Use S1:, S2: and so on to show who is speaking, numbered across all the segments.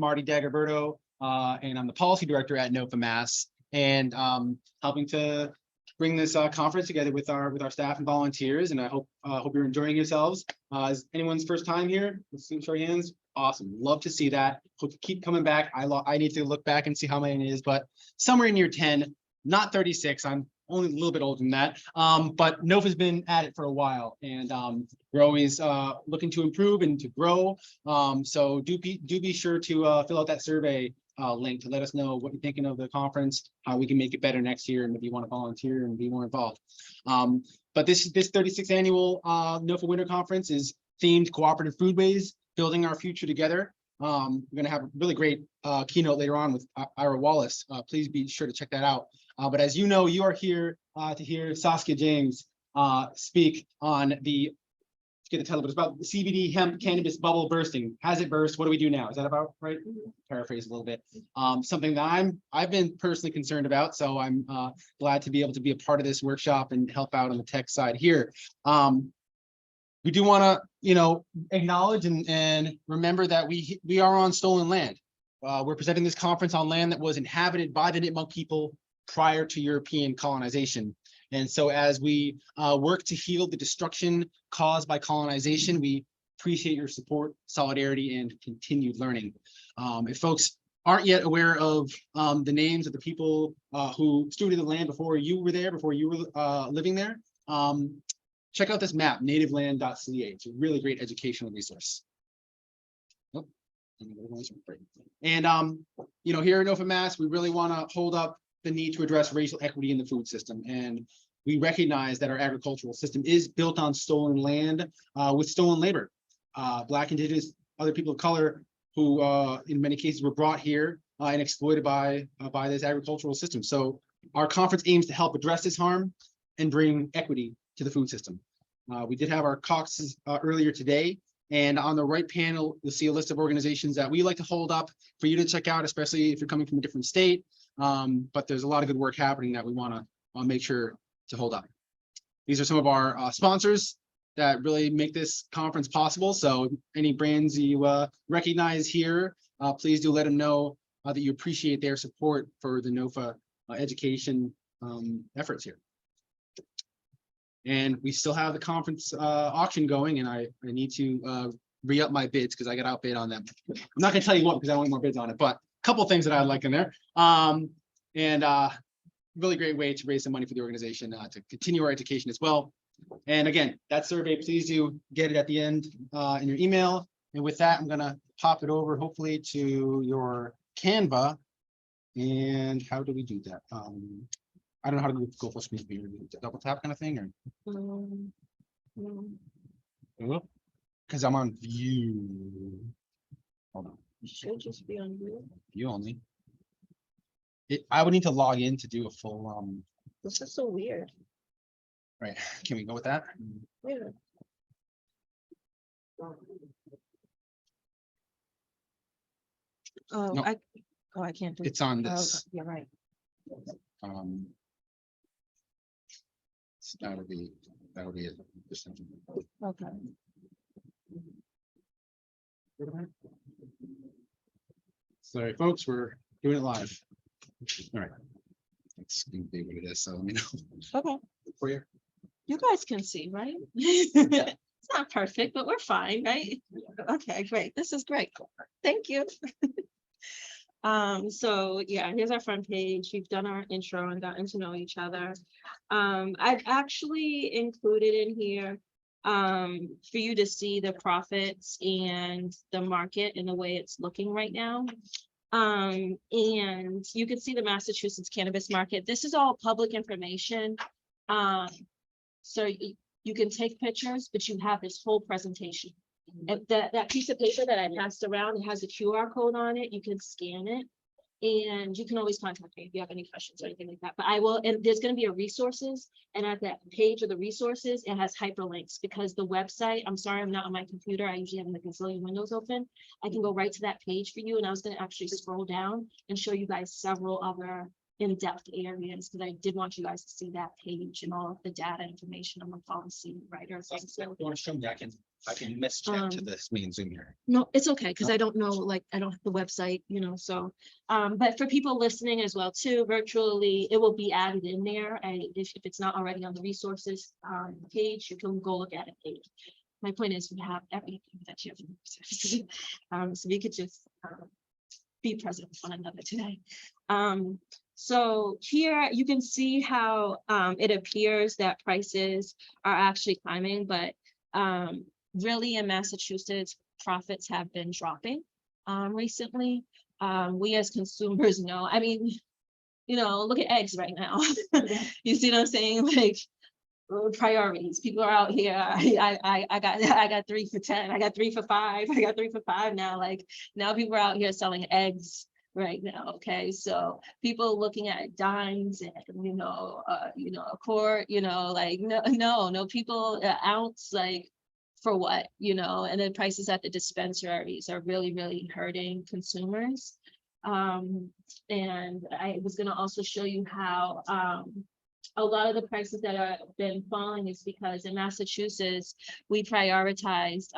S1: Marty Dagoberto, and I'm the policy director at NOFA Mass, and helping to bring this conference together with our staff and volunteers. And I hope you're enjoying yourselves. Is anyone's first time here? Let's see, show your hands. Awesome, love to see that. Hope you keep coming back. I need to look back and see how many it is, but somewhere in year 10, not 36. I'm only a little bit older than that. But NOFA's been at it for a while, and we're always looking to improve and to grow. So do be sure to fill out that survey link to let us know what you're thinking of the conference, how we can make it better next year, and if you want to volunteer and be more involved. But this 36th annual NOFA Winter Conference is themed Cooperative Foodways, Building Our Future Together. We're going to have a really great keynote later on with Ira Wallace. Please be sure to check that out. But as you know, you are here to hear Saskia VannJames speak on the, get the title, but it's about the CBD hemp cannabis bubble bursting. Has it burst? What do we do now? Is that about right? Paraphrase a little bit. Something that I've been personally concerned about. So I'm glad to be able to be a part of this workshop and help out on the tech side here. We do want to, acknowledge and remember that we are on stolen land. We're presenting this conference on land that was inhabited by the Nipmuc people prior to European colonization. And so as we work to heal the destruction caused by colonization, we appreciate your support, solidarity, and continued learning. If folks aren't yet aware of the names of the people who stewarded the land before you were there, before you were living there, check out this map, nativeland.ca. It's a really great educational resource. Oh, and here at NOFA Mass, we really want to hold up the need to address racial equity in the food system. And we recognize that our agricultural system is built on stolen land with stolen labor. Black, Indigenous, other people of color who in many cases were brought here and exploited by this agricultural system. So our conference aims to help address this harm and bring equity to the food system. We did have our caucuses earlier today, and on the right panel, you'll see a list of organizations that we like to hold up for you to check out, especially if you're coming from a different state. But there's a lot of good work happening that we want to make sure to hold up. These are some of our sponsors that really make this conference possible. So any brands you recognize here, please do let them know that you appreciate their support for the NOFA education efforts here. And we still have the conference auction going, and I need to re-up my bids because I got outbid on them. I'm not going to tell you what because I want more bids on it, but a couple of things that I'd like in there. Really great way to raise some money for the organization to continue our education as well. And again, that survey, please do get it at the end in your email. And with that, I'm going to pop it over hopefully to your Canva. And how do we do that? I don't know how to go full screen view. Double tap kind of thing, or because I'm on view. Hold on.
S2: You should just be on view.
S1: View only. I would need to log in to do a full.
S2: This is so weird.
S1: Right. Can we go with that?
S2: Yeah. Oh,
S1: No.
S2: I can't do it.
S1: It's on this.
S2: Oh, you're right.
S1: That would be it.
S2: Okay.
S1: Sorry, folks, we're doing it live. All right. It's gonna be what it is. So let me know.
S2: Okay.
S1: For you.
S2: You guys can see, right? It's not perfect, but we're fine, right? Okay, great. This is great. Thank you. So yeah, here's our front page. We've done our intro and gotten to know each other. I've actually included in here for you to see the profits and the market and the way it's looking right now. And you can see the Massachusetts cannabis market. This is all public information. So you can take pictures, but you have this whole presentation. And that piece of paper that I passed around, it has a QR code on it. You can scan it, and you can always contact me if you have any questions or anything like that. But I will, and there's going to be a resources, and at that page of the resources, it has hyperlinks because the website, I'm sorry, I'm not on my computer. I usually have like a gazillion windows open. I can go right to that page for you, and I was going to actually scroll down and show you guys several other in-depth areas, because I did want you guys to see that page and all of the data information on the policy writers.
S1: You want to show me? I can mischeck to this meeting Zoom here.
S2: No, it's okay, because I don't know, like, I don't have the website, so, but for people listening as well too, virtually, it will be added in there. And if it's not already on the resources page, you can go look at it later. My point is, we have everything that you have. So we could just be present with one another today. So here you can see how it appears that prices are actually climbing, but really in Massachusetts, profits have been dropping recently. We as consumers know, I mean, look at eggs right now. You see what I'm saying? Like, priorities. People are out here. I got 3 for 10. I got 3 for 5. I got 3 for 5 now. Like, now people are out here selling eggs right now. Okay, so people looking at dimes and a quart. Like no people ounce, like, for what, and the prices at the dispensaries are really hurting consumers. And I was going to also show you how a lot of the prices that have been falling is because in Massachusetts, we prioritized,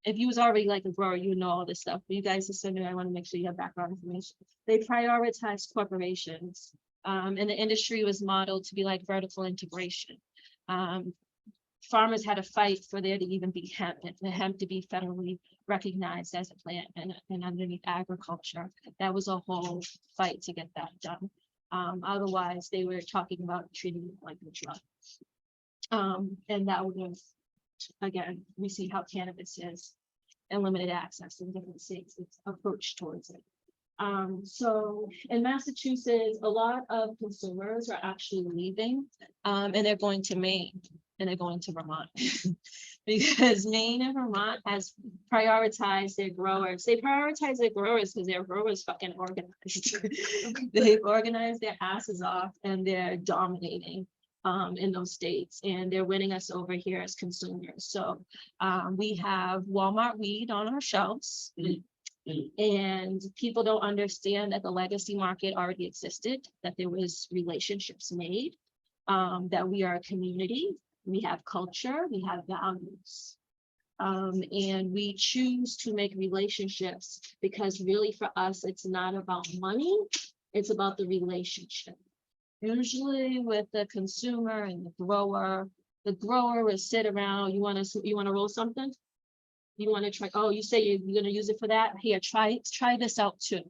S2: if you was already like a grower, all this stuff, but you guys assuming, I want to make sure you have background information. They prioritized corporations, and the industry was modeled to be like vertical integration. Farmers had to fight for there to even be hemp, and the hemp to be federally recognized as a plant and underneath agriculture. That was a whole fight to get that done. Otherwise, they were talking about treating it like a drug. And that would have, again, we see how cannabis is and limited access in different states, its approach towards it. So in Massachusetts, a lot of consumers are actually leaving, and they're going to Maine and they're going to Vermont because Maine and Vermont has prioritized their growers. They prioritize their growers because their growers fucking organized. They've organized their asses off and they're dominating in those states, and they're winning us over here as consumers. So we have Walmart weed on our shelves. And people don't understand that the legacy market already existed, that there was relationships made, that we are a community, we have culture, we have values. And we choose to make relationships because really for us, it's not about money, it's about the relationship. Usually with the consumer and the grower will sit around, you want to roll something? You want to try, oh, you say you're going to use it for that? Here, try this out too.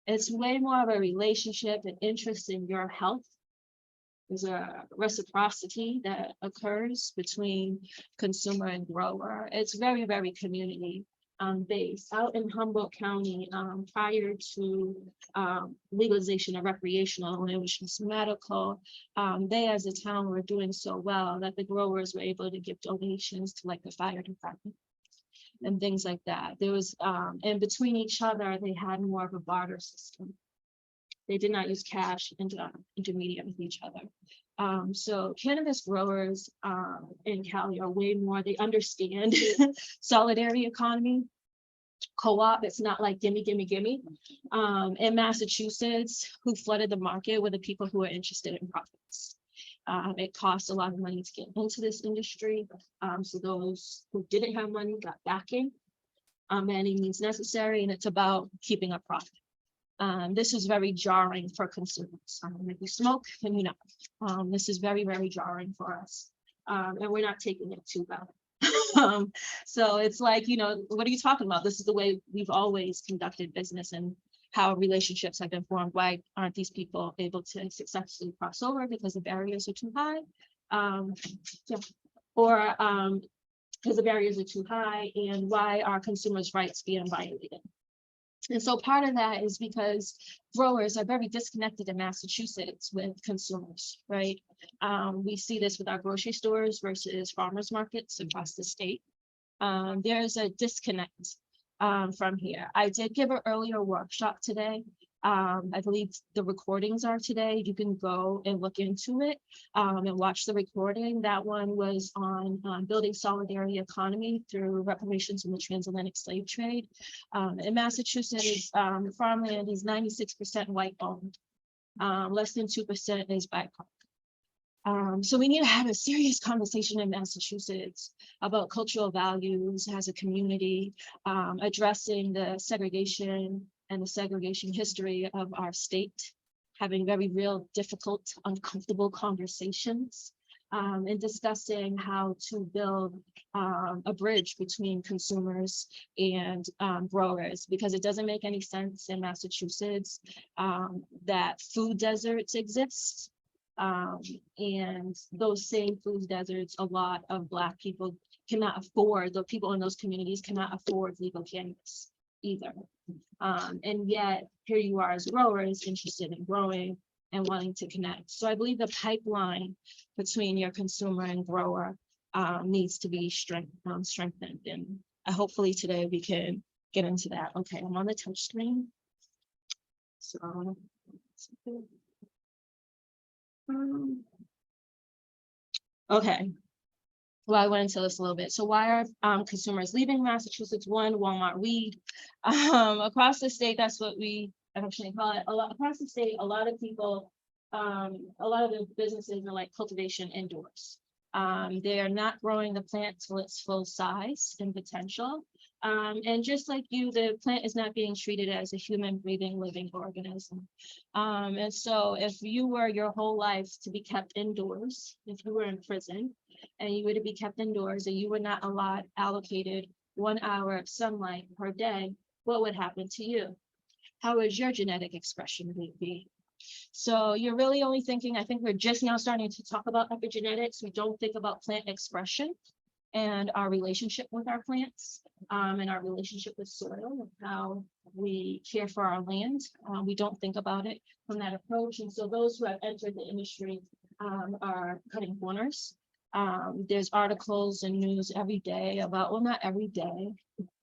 S2: It's way more of a relationship and interest in your health. There's a reciprocity that occurs between consumer and grower. It's very community based. Out in Humboldt County, prior to legalization of recreational, when it was just medical, they as a town were doing so well that the growers were able to give donations to like the fire department and things like that. There was, and between each other, they had more of a barter system. They did not use cash intermediate with each other. So cannabis growers in Cali are way more, they understand solidarity economy, co-op, it's not like gimme. In Massachusetts, who flooded the market were the people who are interested in profits. It costs a lot of money to get into this industry. So those who didn't have money got backing by any means necessary, and it's about keeping a profit. This is very jarring for consumers. If you smoke, then you know. This is very jarring for us, and we're not taking it too well. So it's like, what are you talking about? This is the way we've always conducted business and how relationships have been formed. Why aren't these people able to successfully cross over? Because the barriers are too high, or because the barriers are too high, and why are consumers' rights being violated? And so part of that is because growers are very disconnected in Massachusetts with consumers, right? We see this with our grocery stores versus farmers markets across the state. There's a disconnect from here. I did give an earlier workshop today. I believe the recordings are today. You can go and look into it and watch the recording. That one was on building solidarity economy through reparations in the transatlantic slave trade. In Massachusetts, farmland is 96% white owned. Less than 2% is BIPOC. So we need to have a serious conversation in Massachusetts about cultural values as a community, addressing the segregation and the segregation history of our state, having very real, difficult, uncomfortable conversations, and discussing how to build a bridge between consumers and growers, because it doesn't make any sense in Massachusetts that food deserts exist. And those same food deserts, a lot of Black people cannot afford, the people in those communities cannot afford legal cannabis either. And yet here you are as growers interested in growing and wanting to connect. So I believe the pipeline between your consumer and grower needs to be strengthened. And hopefully today we can get into that. Okay, I'm on the touch screen. So okay. Well, I went into this a little bit. So why are consumers leaving Massachusetts? One, Walmart weed. Across the state, that's what we actually call it. Across the state, a lot of people, a lot of the businesses are like cultivation indoors. They are not growing the plant till its full size and potential. And just like you, the plant is not being treated as a human breathing living organism. And so if you were your whole life to be kept indoors, if you were in prison and you were to be kept indoors and you were not allocated 1 hour of sunlight per day, what would happen to you? How is your genetic expression going to be? So you're really only thinking, I think we're just now starting to talk about epigenetics. We don't think about plant expression and our relationship with our plants, and our relationship with soil and how we care for our land. We don't think about it from that approach. And so those who have entered the industry are cutting corners. There's articles and news every day about, well, not every day,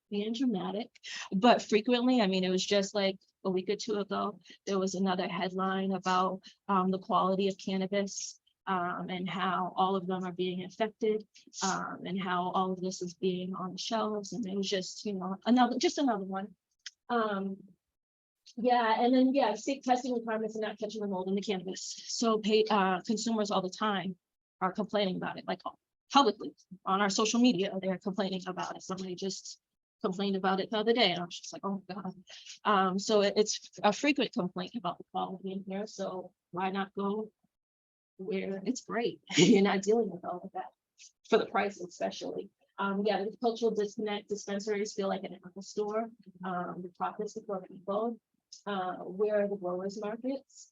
S2: being dramatic, but frequently. I mean, it was just like a week or two ago, there was another headline about the quality of cannabis and how all of them are being affected, and how all of this is being on the shelves. And it was just, you know, another one. Yeah, and then state testing requirements and not catching the mold in the cannabis. So consumers all the time are complaining about it, like publicly on our social media, they're complaining about it. Somebody just complained about it the other day, and I was just like, oh God. So it's a frequent complaint about the quality in here. So why not go where it's great? You're not dealing with all of that for the price, especially. The cultural disconnect. Dispensaries feel like an Apple store. The profits for people. Where are the growers markets?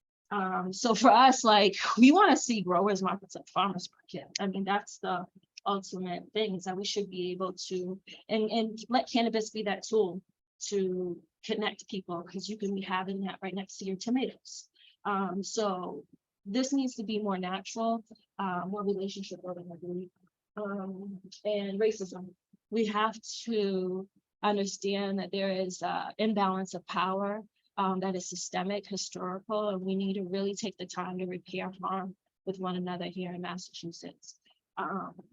S2: So for us, like, we want to see growers markets like farmers market. I mean, that's the ultimate thing, is that we should be able to and let cannabis be that tool to connect people, because you can be having that right next to your tomatoes. So this needs to be more natural, more relationship building, I believe. And racism. We have to understand that there is imbalance of power that is systemic, historical, and we need to really take the time to repair harm with one another here in Massachusetts.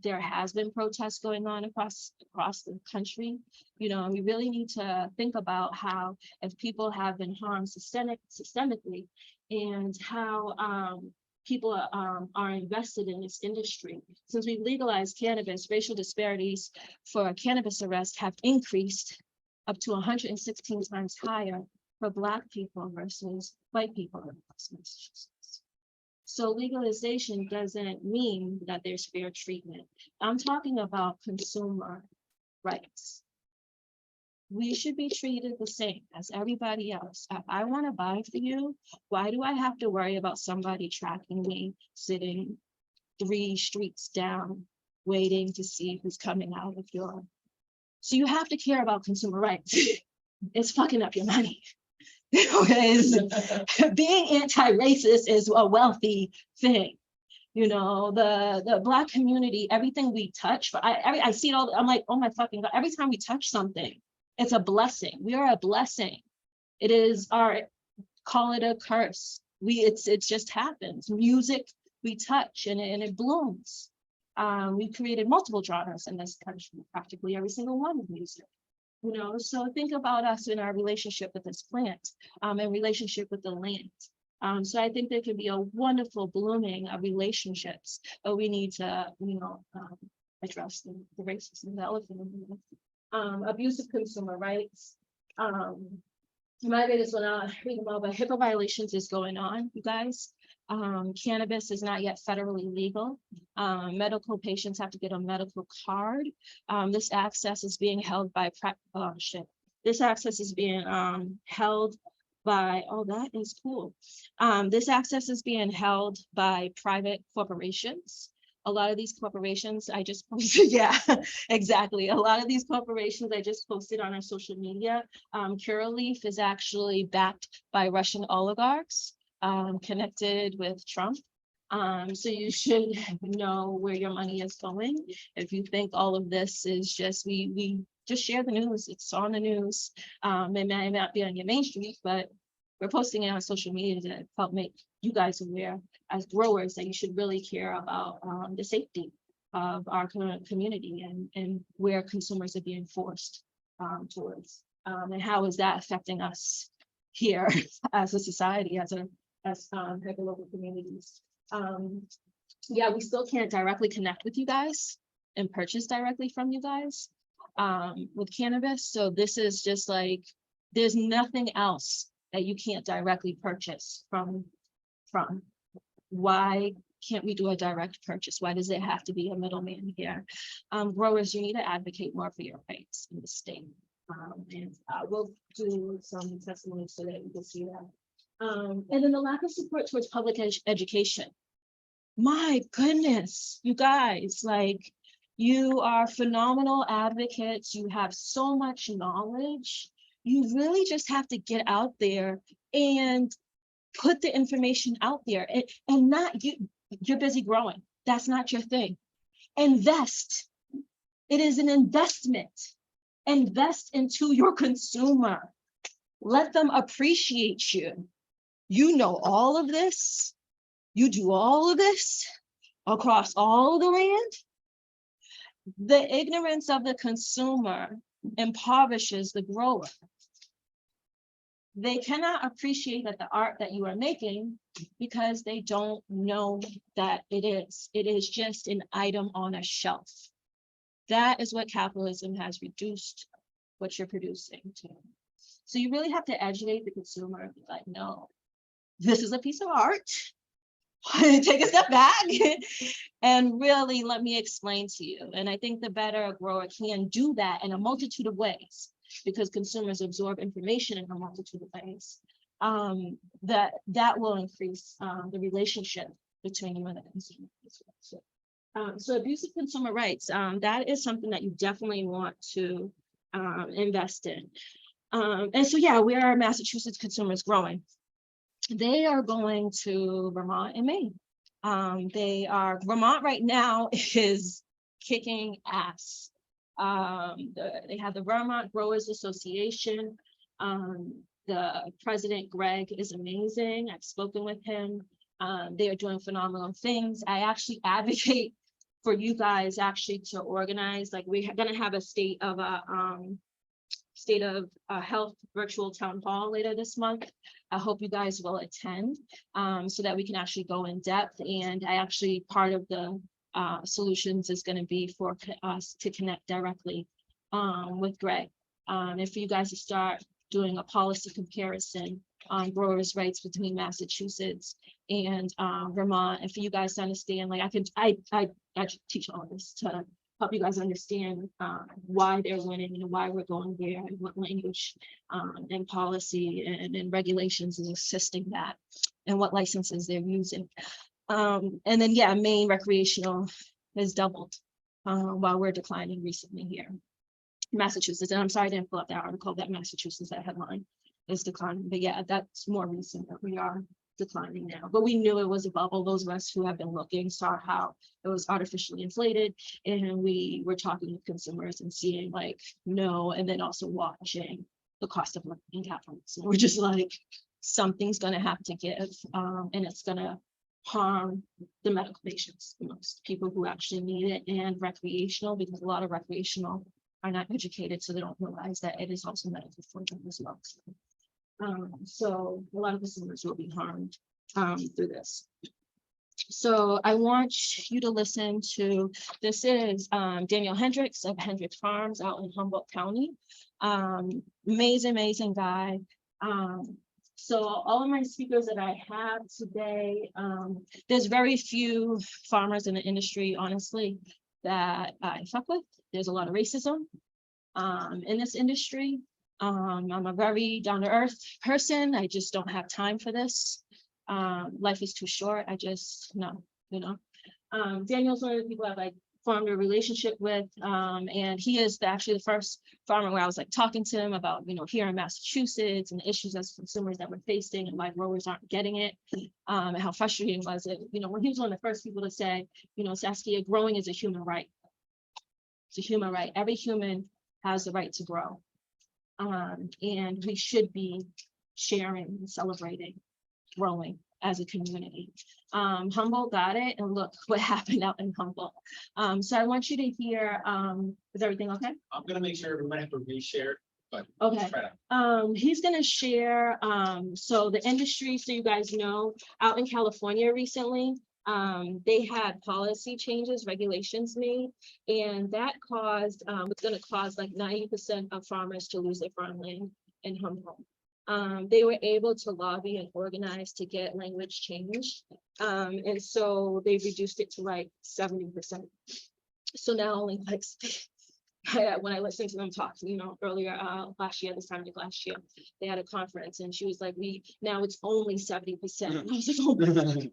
S2: There has been protests going on across the country, you know, and we really need to think about how, if people have been harmed systemically, and how people are invested in this industry. Since we've legalized cannabis, racial disparities for cannabis arrest have increased up to 116 times higher for Black people versus white people in Massachusetts. So legalization doesn't mean that there's fair treatment. I'm talking about consumer rights. We should be treated the same as everybody else. If I want to buy for you, why do I have to worry about somebody tracking me, sitting 3 streets down, waiting to see who's coming out of your... So you have to care about consumer rights. It's fucking up your money. Being anti-racist is a wealthy thing. You know, the Black community, everything we touch, I see it all. I'm like, oh my fucking God, every time we touch something, it's a blessing. We are a blessing. It is our, call it a curse. It just happens. Music we touch and it blooms. We created multiple genres in this country, practically every single one of music. You know, so think about us in our relationship with this plant, and relationship with the land. So I think there could be a wonderful blooming of relationships, but we need to, address the racism, the elephant in the room. Abusive consumer rights. You might read this one out, read them all, but HIPAA violations is going on, you guys. Cannabis is not yet federally legal. Medical patients have to get a medical card. This access is being held by This access is being held by, oh, that is cool. This access is being held by private corporations. A lot of these corporations I just posted, yeah, exactly. A lot of these corporations I just posted on our social media. Curaleaf is actually backed by Russian oligarchs connected with Trump. So you should know where your money is going. If you think all of this is just, we just share the news, it's on the news. It may not be on your main street, but we're posting it on social media to help make you guys aware as growers that you should really care about the safety of our community and where consumers are being forced towards. And how is that affecting us here as a society, as local communities. Yeah, we still can't directly connect with you guys and purchase directly from you guys with cannabis. So this is just like, there's nothing else that you can't directly purchase from. Why can't we do a direct purchase? Why does it have to be a middleman here? Growers, you need to advocate more for your rights in the state. And we'll do some testimony so that you can see that. And then the lack of support towards public education. My goodness, you guys, like, you are phenomenal advocates. You have so much knowledge. You really just have to get out there and put the information out there and not you're busy growing. That's not your thing. Invest. It is an investment. Invest into your consumer. Let them appreciate you. You know all of this. You do all of this across all of the land. The ignorance of the consumer impoverishes the grower. They cannot appreciate that the art that you are making because they don't know that it is just an item on a shelf. That is what capitalism has reduced what you're producing to. So you really have to educate the consumer and be like, no, this is a piece of art. Take a step back and really let me explain to you. And I think the better a grower can do that in a multitude of ways, because consumers absorb information in a multitude of ways, that will increase the relationship between you and the consumer. So abusive consumer rights, that is something that you definitely want to invest in. And so, yeah, where are Massachusetts consumers growing? They are going to Vermont and Maine. Vermont right now is kicking ass. They have the Vermont Growers Association. The president, Greg, is amazing. I've spoken with him. They are doing phenomenal things. I actually advocate for you guys actually to organize, like we're gonna have a state of health virtual town hall later this month. I hope you guys will attend so that we can actually go in depth. And I actually, part of the solutions is going to be for us to connect directly with Greg. And for you guys to start doing a policy comparison on growers' rights between Massachusetts and Vermont. And for you guys to understand, like I actually teach all this to help you guys understand why they're winning and why we're going there and what language and policy and regulations is assisting that and what licenses they're using. And then, yeah, Maine recreational has doubled while we're declining recently here. Massachusetts, and I'm sorry I didn't pull up that article that Massachusetts, that headline is declining, but yeah, that's more recent that we are declining now. But we knew it was a bubble. Those of us who have been looking saw how it was artificially inflated, and we were talking with consumers and seeing like no, and then also watching the cost of living in capital. So we're just like, something's gonna have to give, and it's gonna harm the medical patients, the most people who actually need it, and recreational, because a lot of recreational are not educated, so they don't realize that it is also medical for them as well. So a lot of consumers will be harmed through this. So I want you to listen to, this is Daniel Hendricks of Hendricks Farms out in Humboldt County. Amazing guy. So all of my speakers that I have today, there's very few farmers in the industry, honestly, that I fuck with. There's a lot of racism in this industry. I'm a very down-to-earth person. I just don't have time for this. Life is too short. I just, no, you know. Daniel's one of the people I've like formed a relationship with, and he is actually the first farmer where I was like talking to him about, you know, here in Massachusetts and the issues as consumers that we're facing and why growers aren't getting it, and how frustrating was it, you know, when he was one of the first people to say, you know, Saskia, growing is a human right. It's a human right. Every human has the right to grow, and we should be sharing and celebrating growing as a community. Humboldt got it, and look what happened out in Humboldt. So I want you to hear, is everything okay?
S1: I'm gonna make sure we might have to reshare, but.
S2: Okay. He's gonna share, so the industry, so you guys know, out in California recently, they had policy changes, regulations made, and that caused, it's gonna cause like 90% of farmers to lose their farmland in Humboldt. They were able to lobby and organize to get language changed. And so they reduced it to like 70%. So now only like, when I listened to them talk, you know, earlier last year, this time like last year, they had a conference and she was like, now it's only 70%. I was like,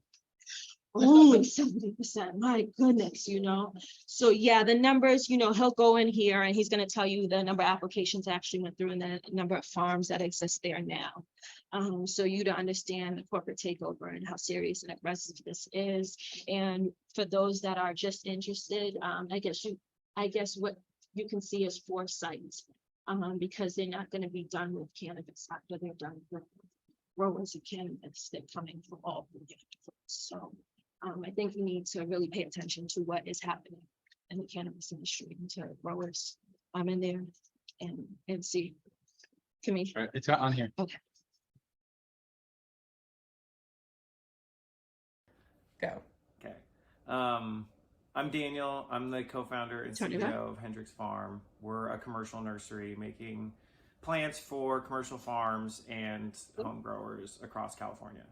S2: oh, only 70%, my goodness, you know. So yeah, the numbers, you know, he'll go in here and he's going to tell you the number of applications that actually went through and the number of farms that exist there now. So you to understand the corporate takeover and how serious and aggressive this is. And for those that are just interested, I guess what you can see is 4 sites, because they're not going to be done with cannabis after they're done with growers of cannabis. They're coming from all the different. So I think we need to really pay attention to what is happening in the cannabis industry and to growers in there and see. Can we?
S1: Right, it's on here.
S2: Okay.
S3: Go. Okay. I'm Daniel. I'm the co-founder and CEO of Hendricks Farm. We're a commercial nursery making plants for commercial farms and home growers across California.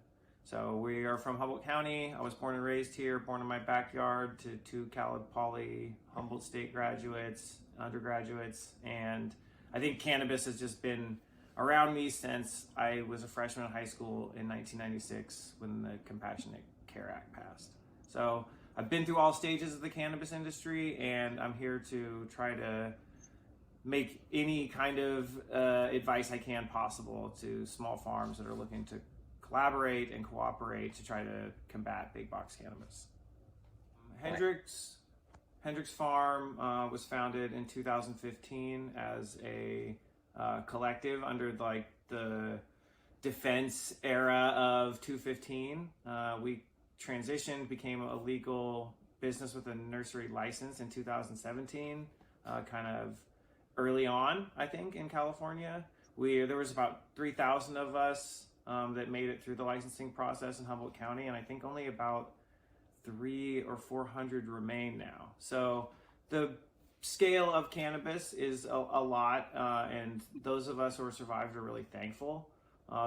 S3: So we are from Humboldt County. I was born and raised here, born in my backyard to 2 Cal Poly Humboldt State graduates, undergraduates, and I think cannabis has just been around me since I was a freshman in high school in 1996 when the Compassionate Care Act passed. So I've been through all stages of the cannabis industry, and I'm here to try to make any kind of advice I can possible to small farms that are looking to collaborate and cooperate to try to combat big box cannabis. Hendricks Farm was founded in 2015 as a collective under like the defense era of 215. We transitioned, became a legal business with a nursery license in 2017, kind of early on, I think, in California. There was about 3,000 of us that made it through the licensing process in Humboldt County, and I think only about 300 or 400 remain now. So the scale of cannabis is a lot, and those of us who are survived are really thankful.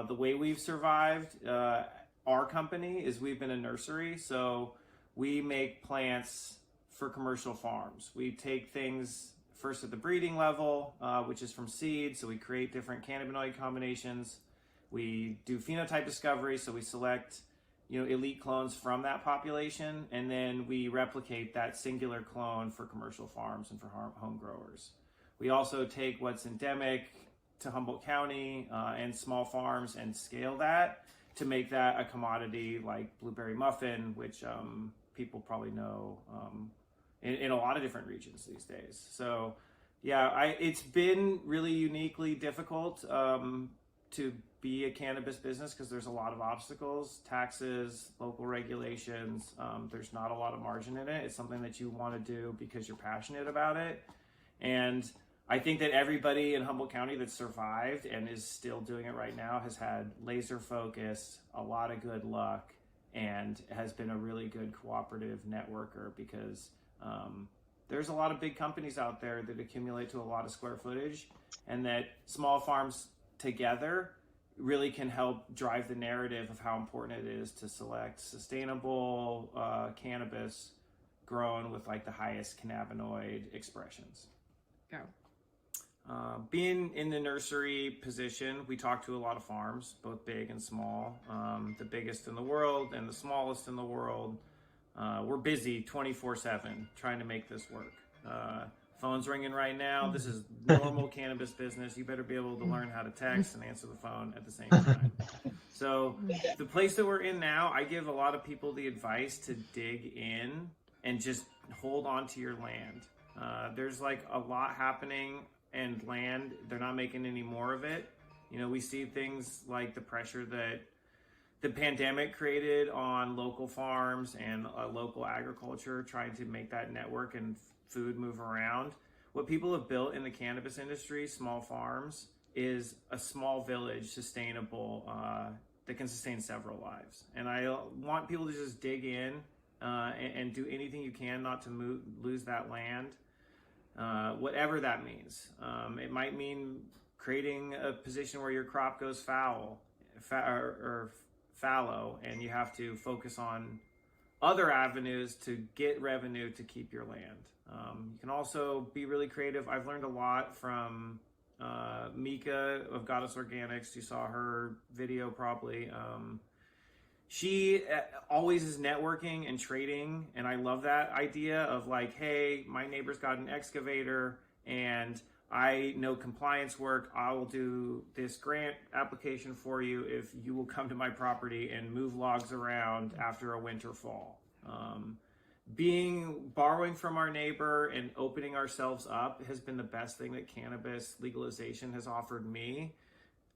S3: The way we've survived, our company, is we've been a nursery, so we make plants for commercial farms. We take things first at the breeding level, which is from seed, so we create different cannabinoid combinations. We do phenotype discovery, so we select, you know, elite clones from that population, and then we replicate that singular clone for commercial farms and for home growers. We also take what's endemic to Humboldt County and small farms and scale that to make that a commodity like blueberry muffin, which people probably know in a lot of different regions these days. So yeah, it's been really uniquely difficult to be a cannabis business because there's a lot of obstacles, taxes, local regulations. There's not a lot of margin in it. It's something that you want to do because you're passionate about it. And I think that everybody in Humboldt County that survived and is still doing it right now has had laser focus, a lot of good luck, and has been a really good cooperative networker, because there's a lot of big companies out there that accumulate to a lot of square footage, and that small farms together really can help drive the narrative of how important it is to select sustainable cannabis grown with like the highest cannabinoid expressions.
S2: Go.
S3: Being in the nursery position, we talk to a lot of farms, both big and small, the biggest in the world and the smallest in the world. We're busy 24/7 trying to make this work. Phone's ringing right now. This is normal cannabis business. You better be able to learn how to text and answer the phone at the same time. So the place that we're in now, I give a lot of people the advice to dig in and just hold on to your land. There's like a lot happening, and land, they're not making any more of it. You know, we see things like the pressure that the pandemic created on local farms and local agriculture, trying to make that network and food move around. What people have built in the cannabis industry, small farms, is a small village, sustainable, that can sustain several lives. And I want people to just dig in and do anything you can not to lose that land. Whatever that means. It might mean creating a position where your crop goes fallow, and you have to focus on other avenues to get revenue to keep your land. You can also be really creative. I've learned a lot from Mika of Goddess Organics. You saw her video probably. She always is networking and trading, and I love that idea of like, hey, my neighbor's got an excavator and I know compliance work. I will do this grant application for you if you will come to my property and move logs around after a winter fall. Borrowing from our neighbor and opening ourselves up has been the best thing that cannabis legalization has offered me.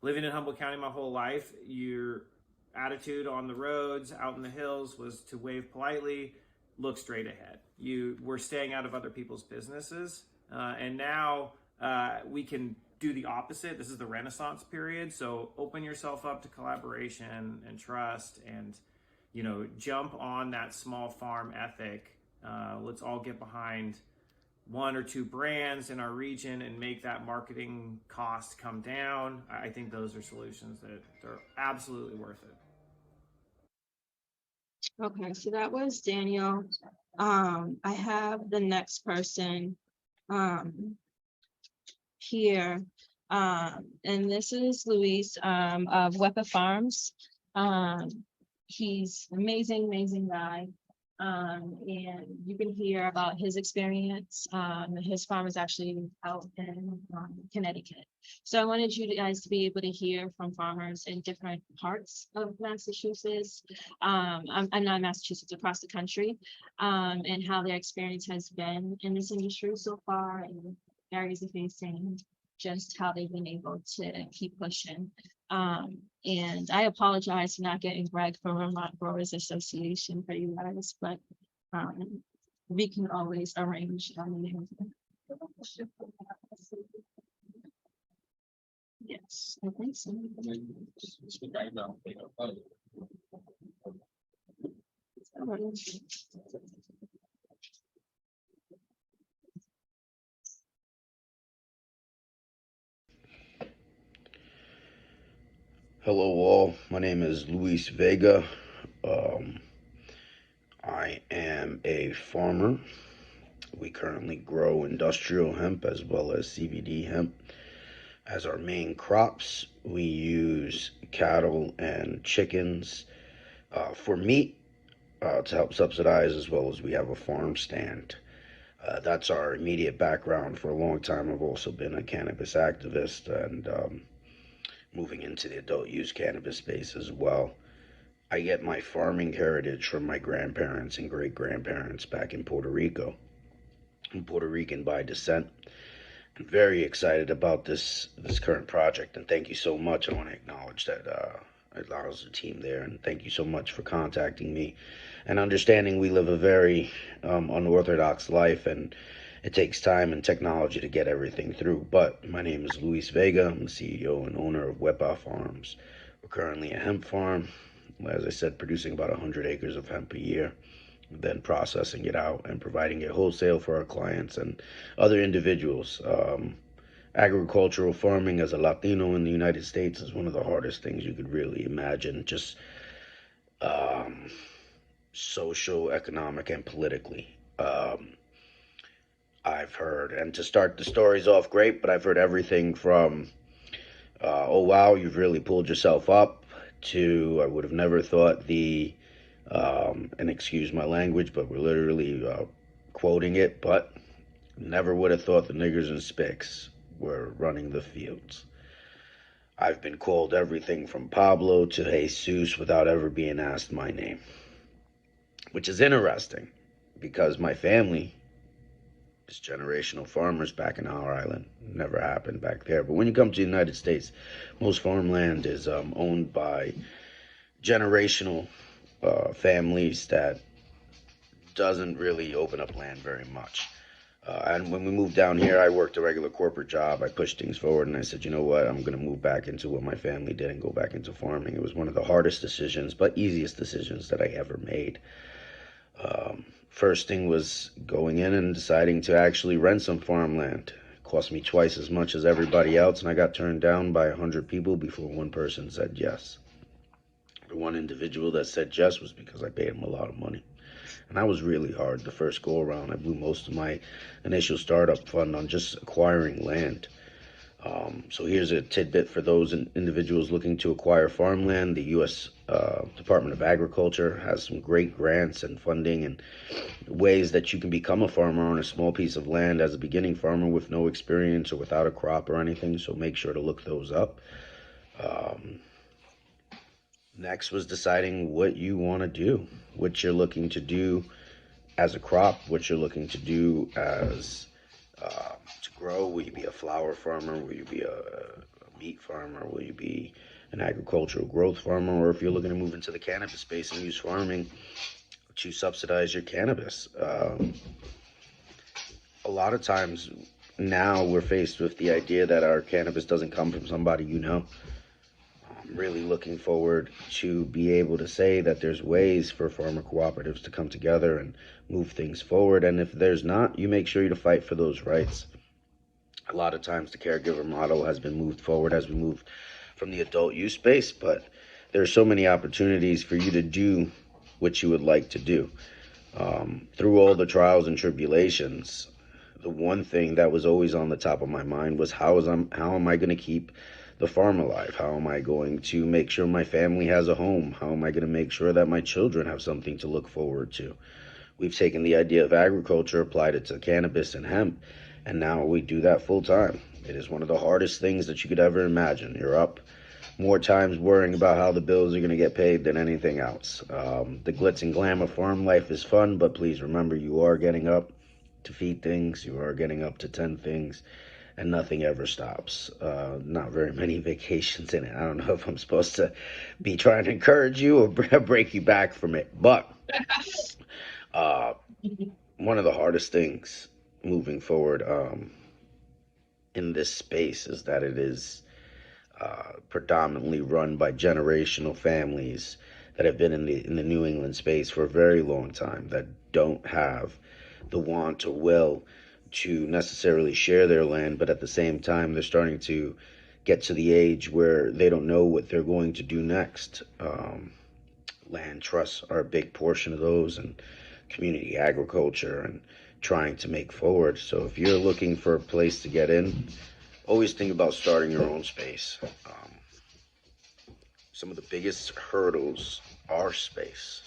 S3: Living in Humboldt County my whole life, your attitude on the roads, out in the hills, was to wave politely, look straight ahead. You were staying out of other people's businesses, and now we can do the opposite. This is the Renaissance period, so open yourself up to collaboration and trust, and jump on that small farm ethic. Let's all get behind one or two brands in our region and make that marketing cost come down. I think those are solutions that are absolutely worth it.
S2: Okay, so that was Daniel. I have the next person here. And this is Luis of Wepa Farms. He's an amazing guy. And you can hear about his experience. His farm is actually out in Connecticut. So I wanted you guys to be able to hear from farmers in different parts of Massachusetts. I'm not in Massachusetts, across the country, and how their experience has been in this industry so far, and areas they're facing, just how they've been able to keep pushing. And I apologize for not getting Greg from Vermont Growers Association for you guys, but we can always arrange a meeting. Yes, I think so.
S4: Hello all, my name is Luis Vega. I am a farmer. We currently grow industrial hemp as well as CBD hemp as our main crops. We use cattle and chickens for meat to help subsidize, as well as we have a farm stand. That's our immediate background. For a long time, I've also been a cannabis activist and moving into the adult use cannabis space as well. I get my farming heritage from my grandparents and great-grandparents back in Puerto Rico. I'm Puerto Rican by descent. I'm very excited about this current project, and thank you so much. I want to acknowledge that allows the team there, and thank you so much for contacting me and understanding we live a very unorthodox life, and it takes time and technology to get everything through. But my name is Luis Vega. I'm the CEO and owner of Wepa Farms. We're currently a hemp farm, as I said, producing about 100 acres of hemp a year, then processing it out and providing it wholesale for our clients and other individuals. Agricultural farming as a Latino in the United States is one of the hardest things you could really imagine, just social, economic, and politically. I've heard, and to start the stories off great, but I've heard everything from, oh wow, you've really pulled yourself up, to I would have never thought and excuse my language, but we're literally quoting it, but never would have thought the niggers and spics were running the fields. I've been called everything from Pablo to Jesus without ever being asked my name, which is interesting because my family is generational farmers back in our island. Never happened back there. But when you come to the United States, most farmland is owned by generational families that doesn't really open up land very much. And when we moved down here, I worked a regular corporate job. I pushed things forward and I said, you know what, I'm going to move back into what my family did and go back into farming. It was one of the hardest decisions, but easiest decisions that I ever made. First thing was going in and deciding to actually rent some farmland. It cost me twice as much as everybody else, and I got turned down by 100 people before one person said yes. The one individual that said yes was because I paid him a lot of money. And that was really hard the first go around. I blew most of my initial startup fund on just acquiring land. So here's a tidbit for those individuals looking to acquire farmland. The U.S. Department of Agriculture has some great grants and funding and ways that you can become a farmer on a small piece of land as a beginning farmer with no experience or without a crop or anything. So make sure to look those up. Next was deciding what you want to do, what you're looking to do as a crop, what you're looking to do as to grow. Will you be a flower farmer? Will you be a meat farmer? Will you be an agricultural growth farmer? Or if you're looking to move into the cannabis space and use farming to subsidize your cannabis. A lot of times now we're faced with the idea that our cannabis doesn't come from somebody you know. I'm really looking forward to be able to say that there's ways for farmer cooperatives to come together and move things forward. And if there's not, you make sure to fight for those rights. A lot of times the caregiver model has been moved forward as we move from the adult use space, but there's so many opportunities for you to do what you would like to do. Through all the trials and tribulations, the one thing that was always on the top of my mind was how am I going to keep the farm alive? How am I going to make sure my family has a home? How am I going to make sure that my children have something to look forward to? We've taken the idea of agriculture, applied it to cannabis and hemp, and now we do that full time. It is one of the hardest things that you could ever imagine. You're up more times worrying about how the bills are going to get paid than anything else. The glitz and glam of farm life is fun, but please remember you are getting up to feed things, you are getting up to tend things, and nothing ever stops. Not very many vacations in it. I don't know if I'm supposed to be trying to encourage you or break you back from it, but one of the hardest things moving forward in this space is that it is predominantly run by generational families that have been in the New England space for a very long time, that don't have the want or will to necessarily share their land, but at the same time they're starting to get to the age where they don't know what they're going to do next. Land trusts are a big portion of those, and community agriculture and trying to make forward. So if you're looking for a place to get in, always think about starting your own space. Some of the biggest hurdles are space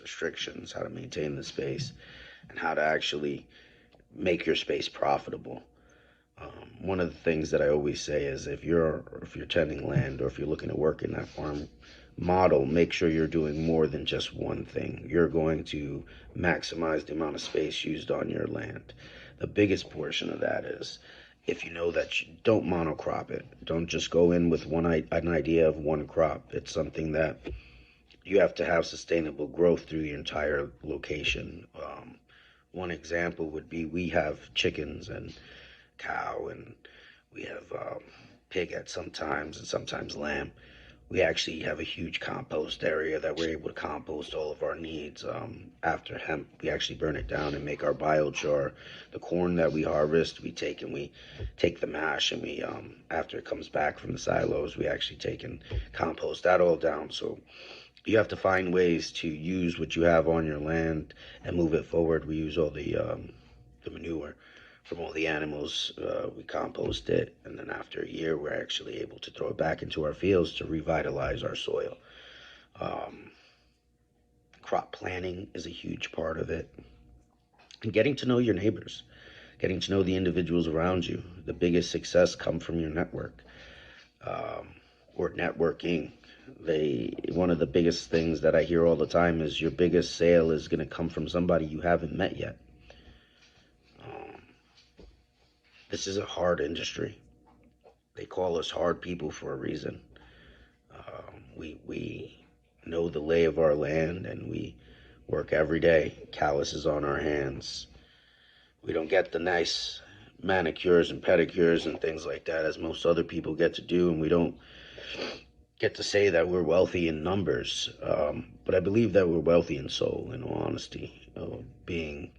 S4: restrictions, how to maintain the space, and how to actually make your space profitable. One of the things that I always say is if you're tending land or if you're looking to work in that farm model, make sure you're doing more than just one thing. You're going to maximize the amount of space used on your land. The biggest portion of that is if you know that you don't monocrop it. Don't just go in with an idea of one crop. It's something that you have to have sustainable growth through the entire location. One example would be we have chickens and cow, and we have pig at sometimes, and sometimes lamb. We actually have a huge compost area that we're able to compost all of our needs. After hemp, we actually burn it down and make our biochar. The corn that we harvest, we take the mash, and we after it comes back from the silos, we actually take and compost that all down. So you have to find ways to use what you have on your land and move it forward. We use all the manure from all the animals. We compost it, and then after a year, we're actually able to throw it back into our fields to revitalize our soil. Um, Crop planting is a huge part of it, and getting to know your neighbors, getting to know the individuals around you. The biggest success come from your network, or networking. One of the biggest things that I hear all the time is your biggest sale is going to come from somebody you haven't met yet. Um, this is a hard industry. They call us hard people for a reason. We know the lay of our land, and we work every day, calluses on our hands. We don't get the nice manicures and pedicures and things like that as most other people get to do, and we don't get to say that we're wealthy in numbers. But I believe that we're wealthy in soul, in all honesty. Being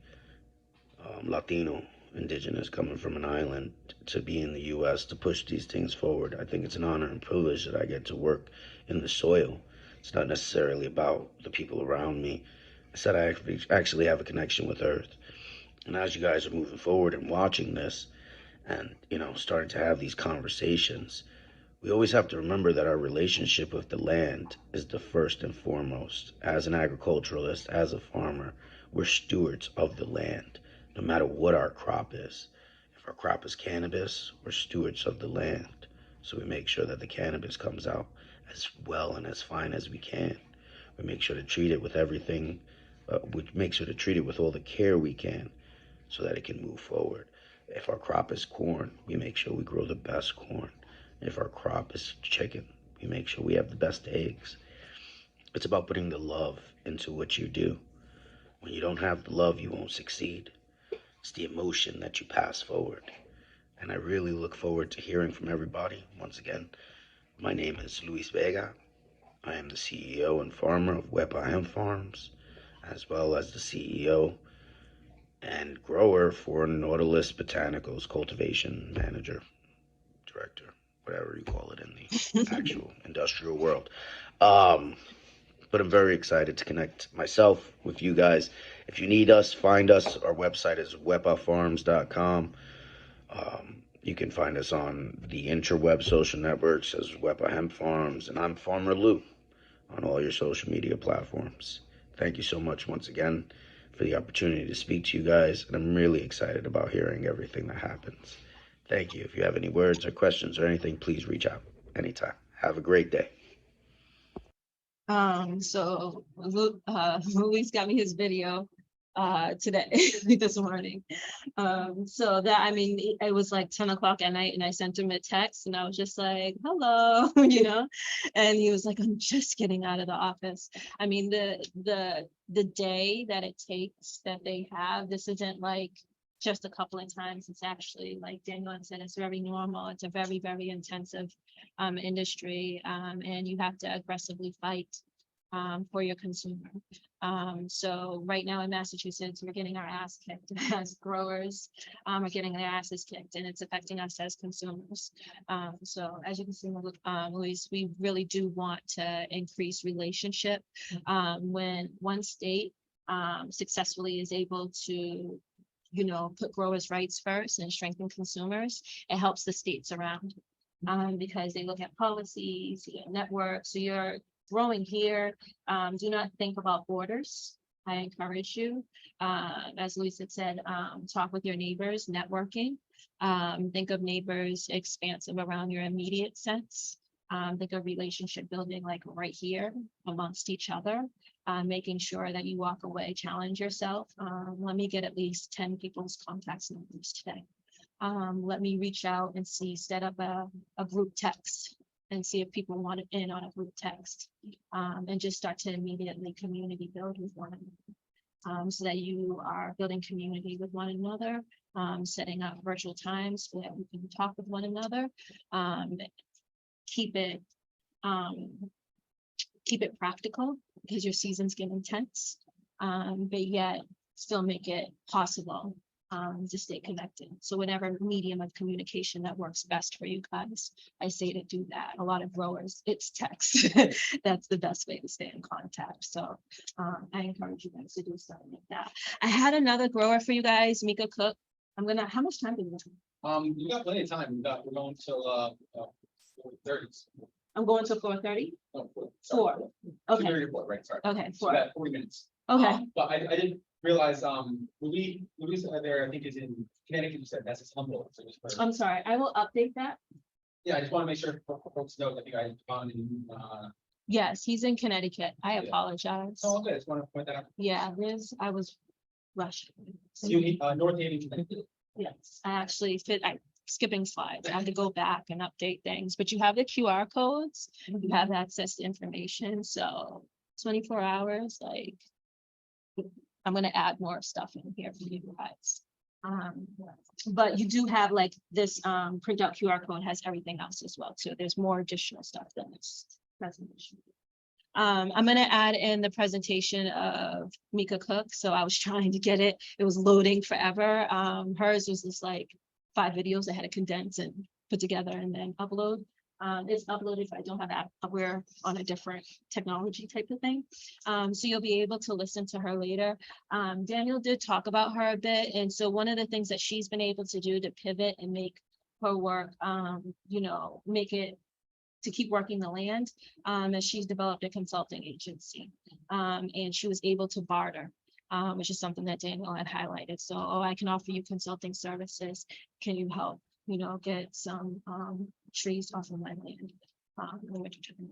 S4: Latino, indigenous, coming from an island, to be in the U.S. to push these things forward. I think it's an honor and privilege that I get to work in the soil. It's not necessarily about the people around me. I said I actually have a connection with Earth. And as you guys are moving forward and watching this, and starting to have these conversations, we always have to remember that our relationship with the land is the first and foremost. As an agriculturalist, as a farmer, we're stewards of the land, no matter what our crop is. If our crop is cannabis, we're stewards of the land. So we make sure that the cannabis comes out as well and as fine as we can. We make sure to treat it with everything, we make sure to treat it with all the care we can so that it can move forward. If our crop is corn, we make sure we grow the best corn. If our crop is chicken, we make sure we have the best eggs. It's about putting the love into what you do. When you don't have the love, you won't succeed. It's the emotion that you pass forward. And I really look forward to hearing from everybody. Once again, my name is Luis Vega. I am the CEO and farmer of Wepa Hemp Farms, as well as the CEO and grower for Nautilus Botanicals, cultivation manager, director, whatever you call it in the actual industrial world. But I'm very excited to connect myself with you guys. If you need us, find us. Our website is wepafarms.com. You can find us on the interweb social networks as Wepa Hemp Farms, and I'm Farmer Lou on all your social media platforms. Thank you so much once again for the opportunity to speak to you guys, and I'm really excited about hearing everything that happens. Thank you. If you have any words or questions or anything, please reach out anytime. Have a great day.
S2: So Luis got me his video today, this morning. So that, I mean, it was like 10 o'clock at night, and I sent him a text, and I was just like, hello, and he was like, I'm just getting out of the office. I mean, the day that it takes that they have, this isn't like just a couple of times. It's actually, like Daniel said, it's very normal. It's a very, very intensive industry, and you have to aggressively fight for your consumer. So right now in Massachusetts, we're getting our ass kicked as growers. We're getting their asses kicked, and it's affecting us as consumers. So as you can see, Luis, we really do want to increase relationship. When one state successfully is able to put growers' rights first and strengthen consumers, it helps the states around, because they look at policies, networks. So you're growing here. Do not think about borders. I encourage you, as Luis had said, talk with your neighbors, networking. Think of neighbors expansive around your immediate sense. Think of relationship building like right here amongst each other. Making sure that you walk away, challenge yourself. Let me get at least 10 people's contact numbers today. Let me reach out and set up a group text and see if people want in on a group text, and just start to immediately community build with one another. so that you are building community with one another, setting up virtual times so that we can talk with one another, keep it practical because your seasons get intense, but yet still make it possible to stay connected. So whatever medium of communication that works best for you guys, I say to do that. A lot of growers, it's text. That's the best way to stay in contact. So I encourage you guys to do something like that. I had another grower for you guys, Mika Cook. How much time do you have?
S1: You got plenty of time. We're going till 4:30.
S2: I'm going till 4:30.
S1: No, 4.
S2: Four. Okay.
S1: 2:30 or 4, right, sorry.
S2: Okay,
S1: So
S2: 4.
S1: we got 40 minutes.
S2: Okay.
S1: But I didn't realize, Louise there, I think is in Connecticut, you said that's his humble. So just for-
S2: I'm sorry. I will update that.
S1: Yeah, I just want to make sure folks know, I think I found in,
S2: Yes, he's in Connecticut. I
S1: Yeah.
S2: apologize.
S1: oh, okay, I just want to point that out.
S2: Yeah, I was rushed.
S1: North Haven, Connecticut.
S2: Yes, I actually skipping slides. I have to go back and update things, but you have the QR codes, you have access to information, so 24 hours, like I'm gonna add more stuff in here for you guys. But you do have like this printout QR code has everything else as well too. There's more additional stuff than this presentation. I'm gonna add in the presentation of Mika Cook. So I was trying to get it. It was loading forever. Hers was just like 5 videos I had to condense and put together and then upload. It's uploaded, but I don't have that. We're on a different technology type of thing. So you'll be able to listen to her later. Daniel did talk about her a bit. And so one of the things that she's been able to do to pivot and make her work, make it to keep working the land, as she's developed a consulting agency. And she was able to barter, which is something that Daniel had highlighted. So, I can offer you consulting services. Can you help, get some trees off of my land? Or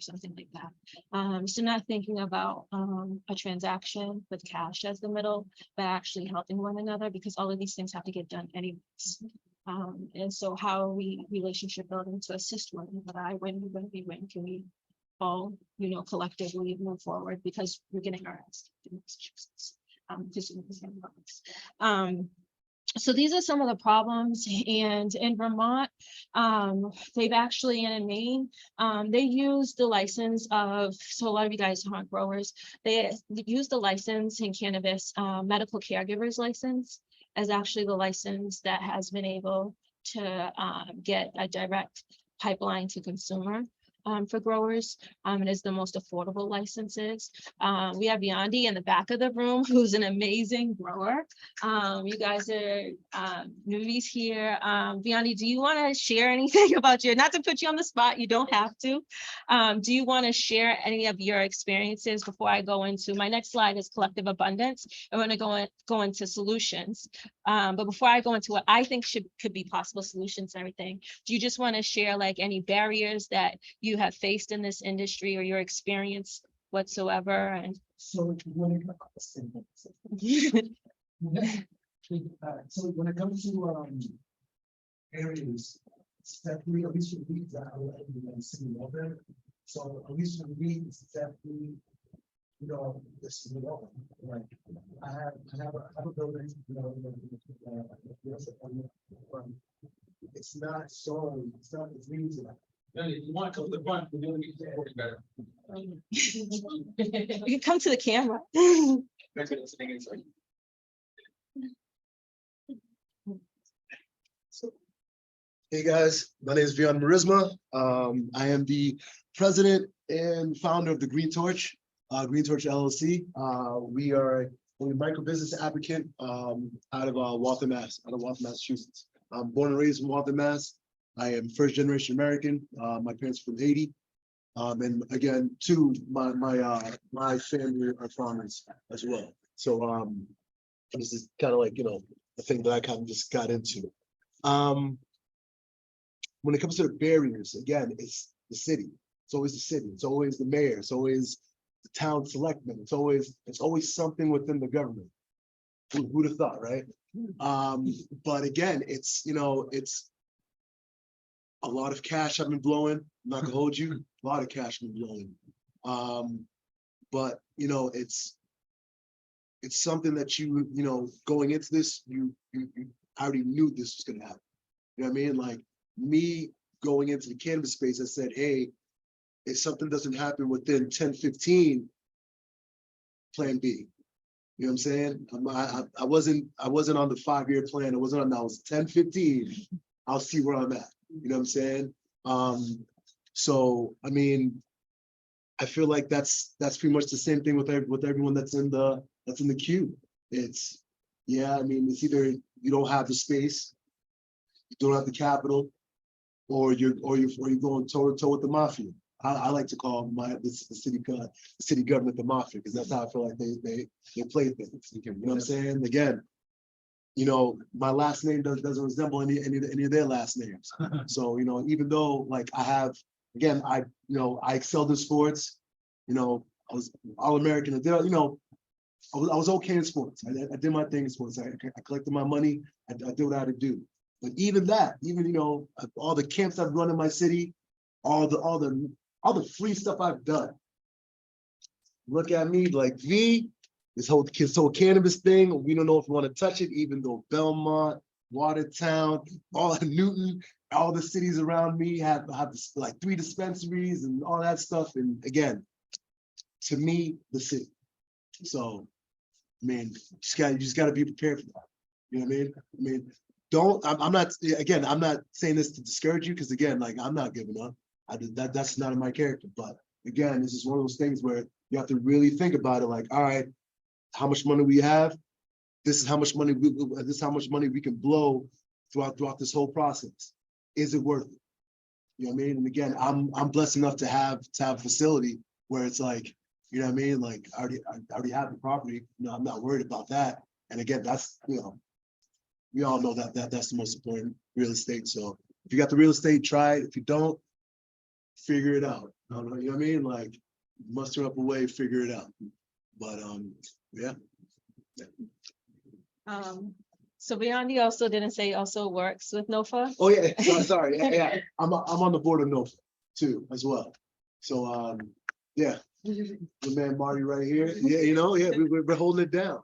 S2: something like that. So not thinking about a transaction with cash as the middle, but actually helping one another because all of these things have to get done anyways. And so how are we relationship building to assist one another? When we win, can we all, collectively move forward because we're getting our ass kicked in Massachusetts. So these are some of the problems, and in Vermont, they've actually, and in Maine, they use the license of, so a lot of you guys aren't growers, they use the license in cannabis, medical caregivers license as actually the license that has been able to get a direct pipeline to consumer. For growers, it is the most affordable licenses. We have Yandi in the back of the room, who's an amazing grower. You guys are newbies here. Yandi, do you want to share anything about not to put you on the spot, you don't have to. Do you want to share any of your experiences before I go into my next slide is collective abundance. I'm going to go into solutions. But before I go into what I think could be possible solutions and everything, do you just want to share like any barriers that you have faced in this industry or your experience whatsoever? And
S5: so when it comes to areas, it's definitely at least for weeds that I would see over. So at least for weeds, definitely, this is like I have a building, it's not as easy.
S1: You want to come to the front, we're doing it better.
S2: you can come to the camera.
S1: Thanks for listening in, sorry.
S5: Hey guys, my name is Vion Marisma. I am the president and founder of the Green Torch LLC. We are a micro business applicant out of Waltham, Massachusetts. I'm born and raised in Waltham, Mass. I am first generation American. My parents are from Haiti. And again, my family are farmers as well. So this is kind of like, the thing that I kind of just got into. When it comes to the barriers, again, it's the city. It's always the city. It's always the mayor. It's always the town selectmen. It's always something within the government. Who'd have thought, right? But again, it's a lot of cash I've been blowing. I'm not gonna hold you. A lot of cash I've been blowing. But it's it's something that you know, going into this, you already knew this was gonna happen. You know what I mean? Like me going into the cannabis space, I said, hey, if something doesn't happen within 10, 15, plan B. You know what I'm saying? I wasn't on the 5-year plan. I wasn't on, I was 10, 15. I'll see where I'm at. You know what I'm saying? So I mean, I feel like that's pretty much the same thing with everyone that's in the queue. It's, yeah, I mean, it's either you don't have the space, you don't have the capital, or you're going toe to toe with the mafia. I like to call the city government the mafia, because that's how I feel like they play things. You know what I'm saying? Again, you know, my last name doesn't resemble any of their last names. So, you know, even though like I have, again, I excelled in sports, you know, I was All-American. I did, you know, I was okay in sports. I did my thing in sports. I collected my money. I did what I had to do. But even that, you know, all the camps I've run in my city, all the free stuff I've done. Look at me, like this whole cannabis thing. We don't know if we want to touch it, even though Belmont, Watertown, all Newton, all the cities around me have like 3 dispensaries and all that stuff. And again, to me, the city. So, I mean, you just got to be prepared for that. You know what I mean? I mean, I'm not saying this to discourage you, because again, like I'm not giving up. That's not in my character. But again, this is one of those things where you have to really think about it. Like, all right, how much money we have? This is how much money we can blow throughout this whole process. Is it worth it? You know what I mean? And again, I'm blessed enough to have a facility where it's like, you know what I mean? Like I already have the property. You know, I'm not worried about that. And again, that's, you know, we all know that's the most important, real estate. So if you got the real estate, try it. If you don't, figure it out. You know what I mean? Like muster up a way, figure it out. But yeah.
S2: So Beyond also didn't say also works with NOFA.
S5: Oh yeah, sorry. Yeah, I'm on the board of NOFA too as well. So yeah, the man Marty right here. Yeah, you know, yeah, we're holding it down.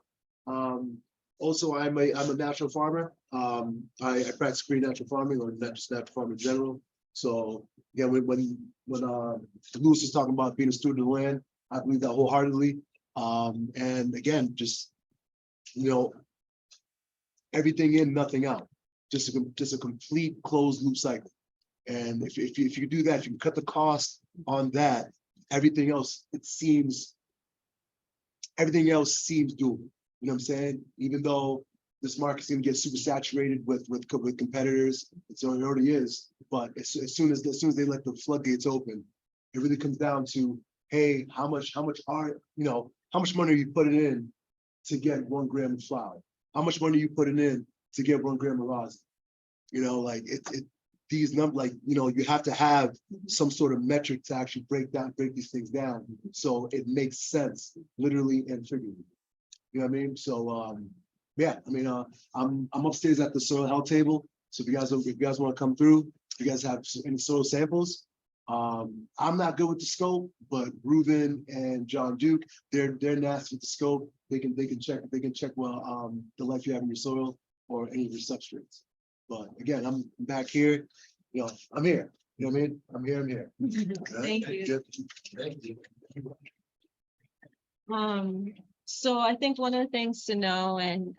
S5: Also, I'm a natural farmer. I practice green natural farming, or just natural farming in general. So yeah, when Lewis is talking about being a student of the land, I believe that wholeheartedly. And again, just, you know, everything in, nothing out. Just a complete closed loop cycle. And if you do that, if you can cut the cost on that, everything else seems doable. You know what I'm saying? Even though this market's gonna get super saturated with competitors, it already is. But as soon as they let the floodgates open, it really comes down to, hey, how much money are you putting in to get 1 gram of flour? How much money are you putting in to get 1 gram of rosin? You know, like these numbers, like, you know, you have to have some sort of metric to actually break these things down, so it makes sense, literally and figuratively. You know what I mean? So yeah, I mean, I'm upstairs at the soil health table. So if you guys want to come through, if you guys have any soil samples, I'm not good with the scope, but Reuben and John Duke, they're nasty with the scope. They can check well the life you have in your soil or any of your substrates. But again, I'm back here. You know, I'm here. You know what I mean? I'm here.
S2: Thank you.
S5: Thank you.
S2: So I think one of the things to know, and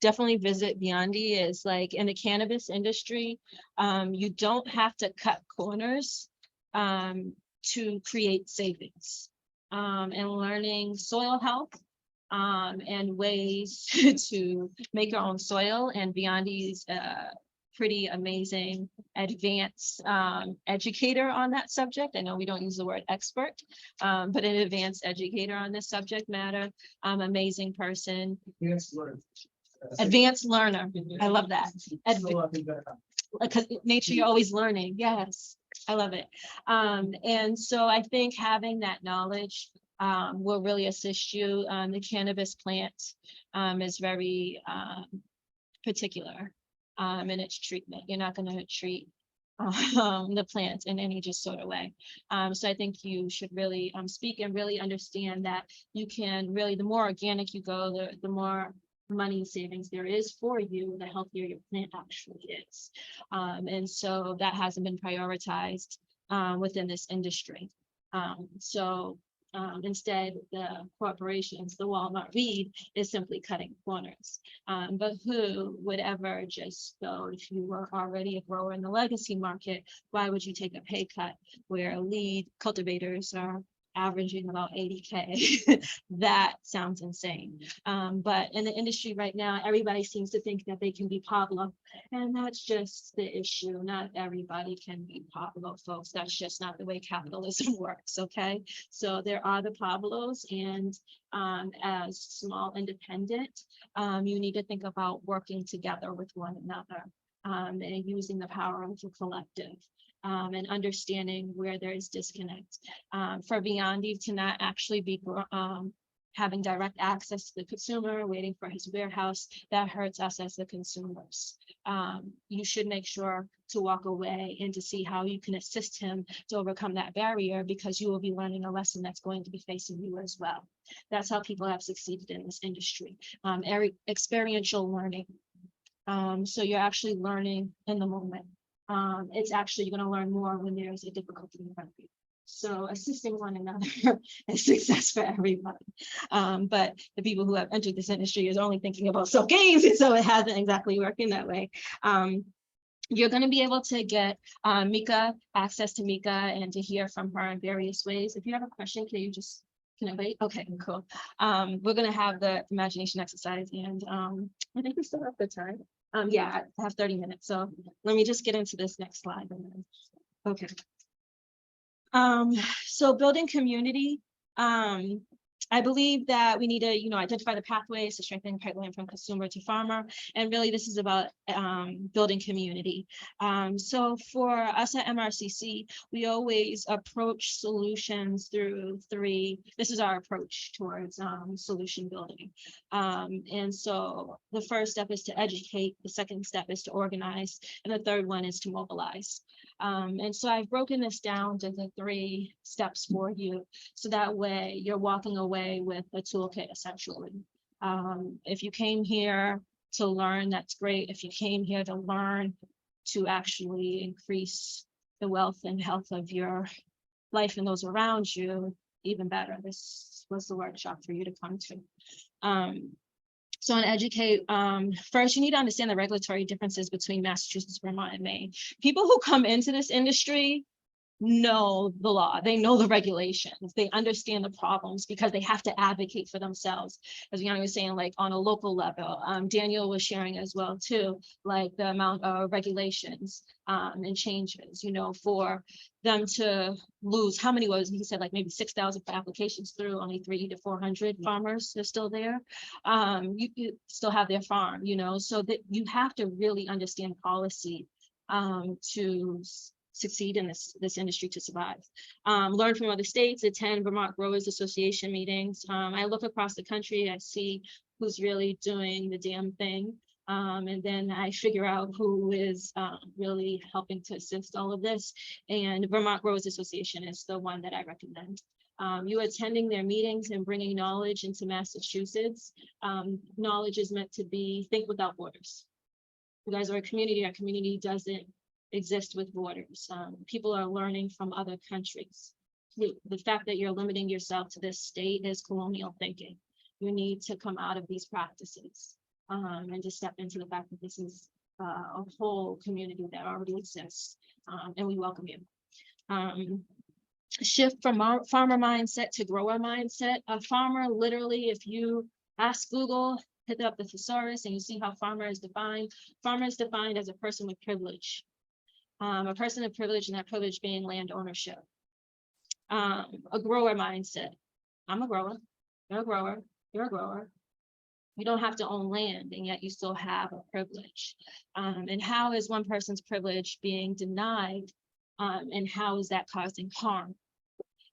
S2: definitely visit Beyondy, is like in the cannabis industry, you don't have to cut corners to create savings. And learning soil health and ways to make your own soil, and Beyondy's pretty amazing advanced educator on that subject. I know we don't use the word expert, but an advanced educator on this subject matter. Amazing person. Advanced learner. I love that. Because nature, you're always learning. Yes, I love it. And so I think having that knowledge will really assist you. The cannabis plant is very particular in its treatment. You're not going to treat the plant in any just sort of way. So I think you should really speak and really understand that you can really, the more organic you go, the more money savings there is for you, the healthier your plant actually is. And so that hasn't been prioritized within this industry. Instead, the corporations, the Walmart weed is simply cutting corners. But who would ever just go, if you were already a grower in the legacy market, why would you take a pay cut where lead cultivators are averaging about 80K? That sounds insane. But in the industry right now, everybody seems to think that they can be Pablo. And that's just the issue. Not everybody can be Pablo, folks. That's just not the way capitalism works, okay? So there are the Pablos, and as small independent, you need to think about working together with one another and using the power of the collective. And understanding where there is disconnect. For Biondi to not actually be having direct access to the consumer, waiting for his warehouse, that hurts us as the consumers. You should make sure to walk away and to see how you can assist him to overcome that barrier, because you will be learning a lesson that's going to be facing you as well. That's how people have succeeded in this industry. Experiential learning. So you're actually learning in the moment. It's actually going to learn more when there's a difficulty in front of you. So assisting one another is success for everybody. But the people who have entered this industry is only thinking about self gains, and so it hasn't exactly working that way. You're going to be able to get Mika, access to Mika, and to hear from her in various ways. If you have a question, can I wait? Okay, cool. We're going to have the imagination exercise, and I think we still have the time. Yeah, I have 30 minutes. So let me just get into this next slide. Okay. So building community. I believe that we need to, identify the pathways to strengthen pipeline from consumer to farmer. And really, this is about building community. So for us at MRCC, we always approach solutions through this is our approach towards solution building. And so the first step is to educate, the second step is to organize, and the third one is to mobilize. And so I've broken this down to the 3 steps for you, so that way you're walking away with a toolkit essentially. If you came here to learn, that's great. If you came here to learn to actually increase the wealth and health of your life and those around you, even better. This was the workshop for you to come to. So on educate, first you need to understand the regulatory differences between Massachusetts, Vermont, and Maine. People who come into this industry know the law, they know the regulations, they understand the problems because they have to advocate for themselves. As Yanni was saying, like on a local level, Daniel was sharing as well too, like the amount of regulations and changes, for them to lose, how many was, he said like maybe 6,000 applications through, only 300 to 400 farmers are still there. You still have their farm, so that you have to really understand policy to succeed in this industry, to survive. Learn from other states, attend Vermont Growers Association meetings. I look across the country, I see who's really doing the damn thing. And then I figure out who is really helping to assist all of this. And Vermont Growers Association is the one that I recommend. You attending their meetings and bringing knowledge into Massachusetts. Knowledge is meant to be, think without borders. You guys are a community, our community doesn't exist with borders. People are learning from other countries. The fact that you're limiting yourself to this state is colonial thinking. You need to come out of these practices and just step into the fact that this is a whole community that already exists, and we welcome you. Shift from farmer mindset to grower mindset. A farmer, literally, if you ask Google, hit up the thesaurus and you see how farmer is defined. Farmer is defined as a person with privilege. A person of privilege, and that privilege being land ownership. A grower mindset. I'm a grower, you're a grower, you're a grower. You don't have to own land, and yet you still have a privilege. And how is one person's privilege being denied? And how is that causing harm?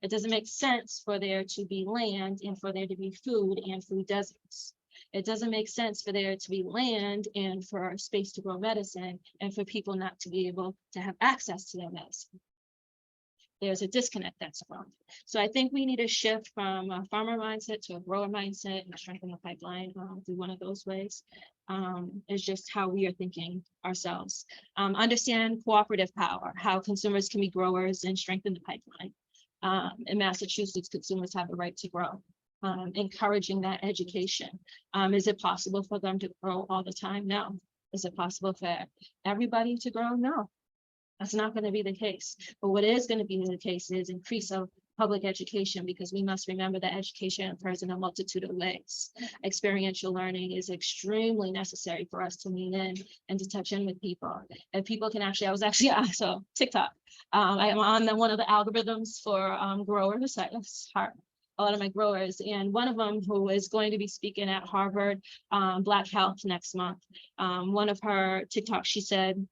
S2: It doesn't make sense for there to be land and for there to be food and food deserts. It doesn't make sense for there to be land and for space to grow medicine and for people not to be able to have access to their medicine. There's a disconnect that's wrong. So I think we need to shift from a farmer mindset to a grower mindset and strengthen the pipeline through one of those ways. Is just how we are thinking ourselves. Understand cooperative power, how consumers can be growers and strengthen the pipeline. In Massachusetts, consumers have the right to grow. Encouraging that education. Is it possible for them to grow all the time? No. Is it possible for everybody to grow? No. That's not going to be the case. But what is going to be the case is increase of public education, because we must remember that education occurs in a multitude of ways. Experiential learning is extremely necessary for us to lean in and to touch in with people. And people can actually, I was actually so TikTok. I am on one of the algorithms for growers. A lot of my growers, and one of them who is going to be speaking at Harvard Black Health next month. One of her TikToks, she said,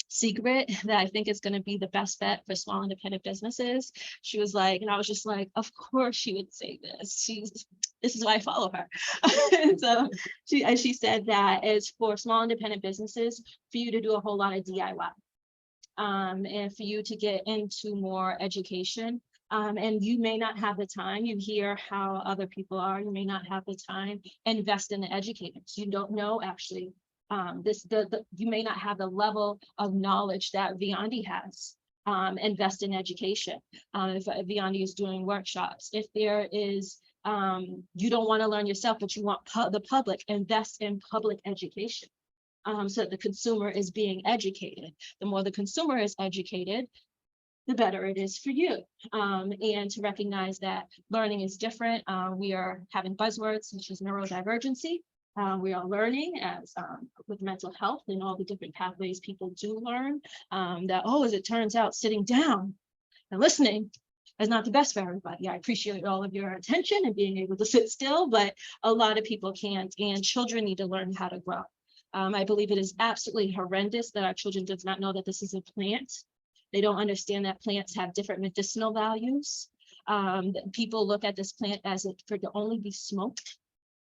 S2: secret that I think is going to be the best bet for small independent businesses. She was like, and I was just like, of course she would say this. This is why I follow her. And so she said that is for small independent businesses for you to do a whole lot of DIY. And for you to get into more education. And you may not have the time. You hear how other people are. You may not have the time. Invest in the educators. You don't know actually. You may not have the level of knowledge that Viandi has. Invest in education. If Viandi is doing workshops, if there is, you don't want to learn yourself, but you want the public, invest in public education. So that the consumer is being educated. The more the consumer is educated, the better it is for you. And to recognize that learning is different. We are having buzzwords, such as neurodivergency. We are learning as with mental health and all the different pathways people do learn that, as it turns out, sitting down and listening is not the best for everybody. I appreciate all of your attention and being able to sit still, but a lot of people can't, and children need to learn how to grow. I believe it is absolutely horrendous that our children does not know that this is a plant. They don't understand that plants have different medicinal values. People look at this plant as it for to only be smoked.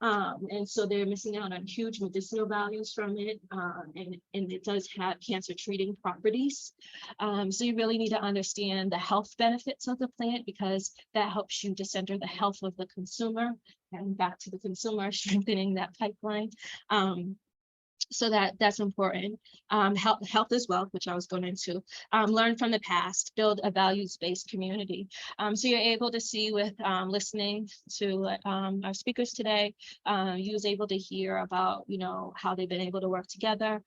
S2: And so they're missing out on huge medicinal values from it. And it does have cancer treating properties. So you really need to understand the health benefits of the plant, because that helps you to center the health of the consumer, and back to the consumer, strengthening that pipeline. So that's important. Health as well, which I was going into. Learn from the past, build a values-based community. So you're able to see with listening to our speakers today, you was able to hear about, how they've been able to work together,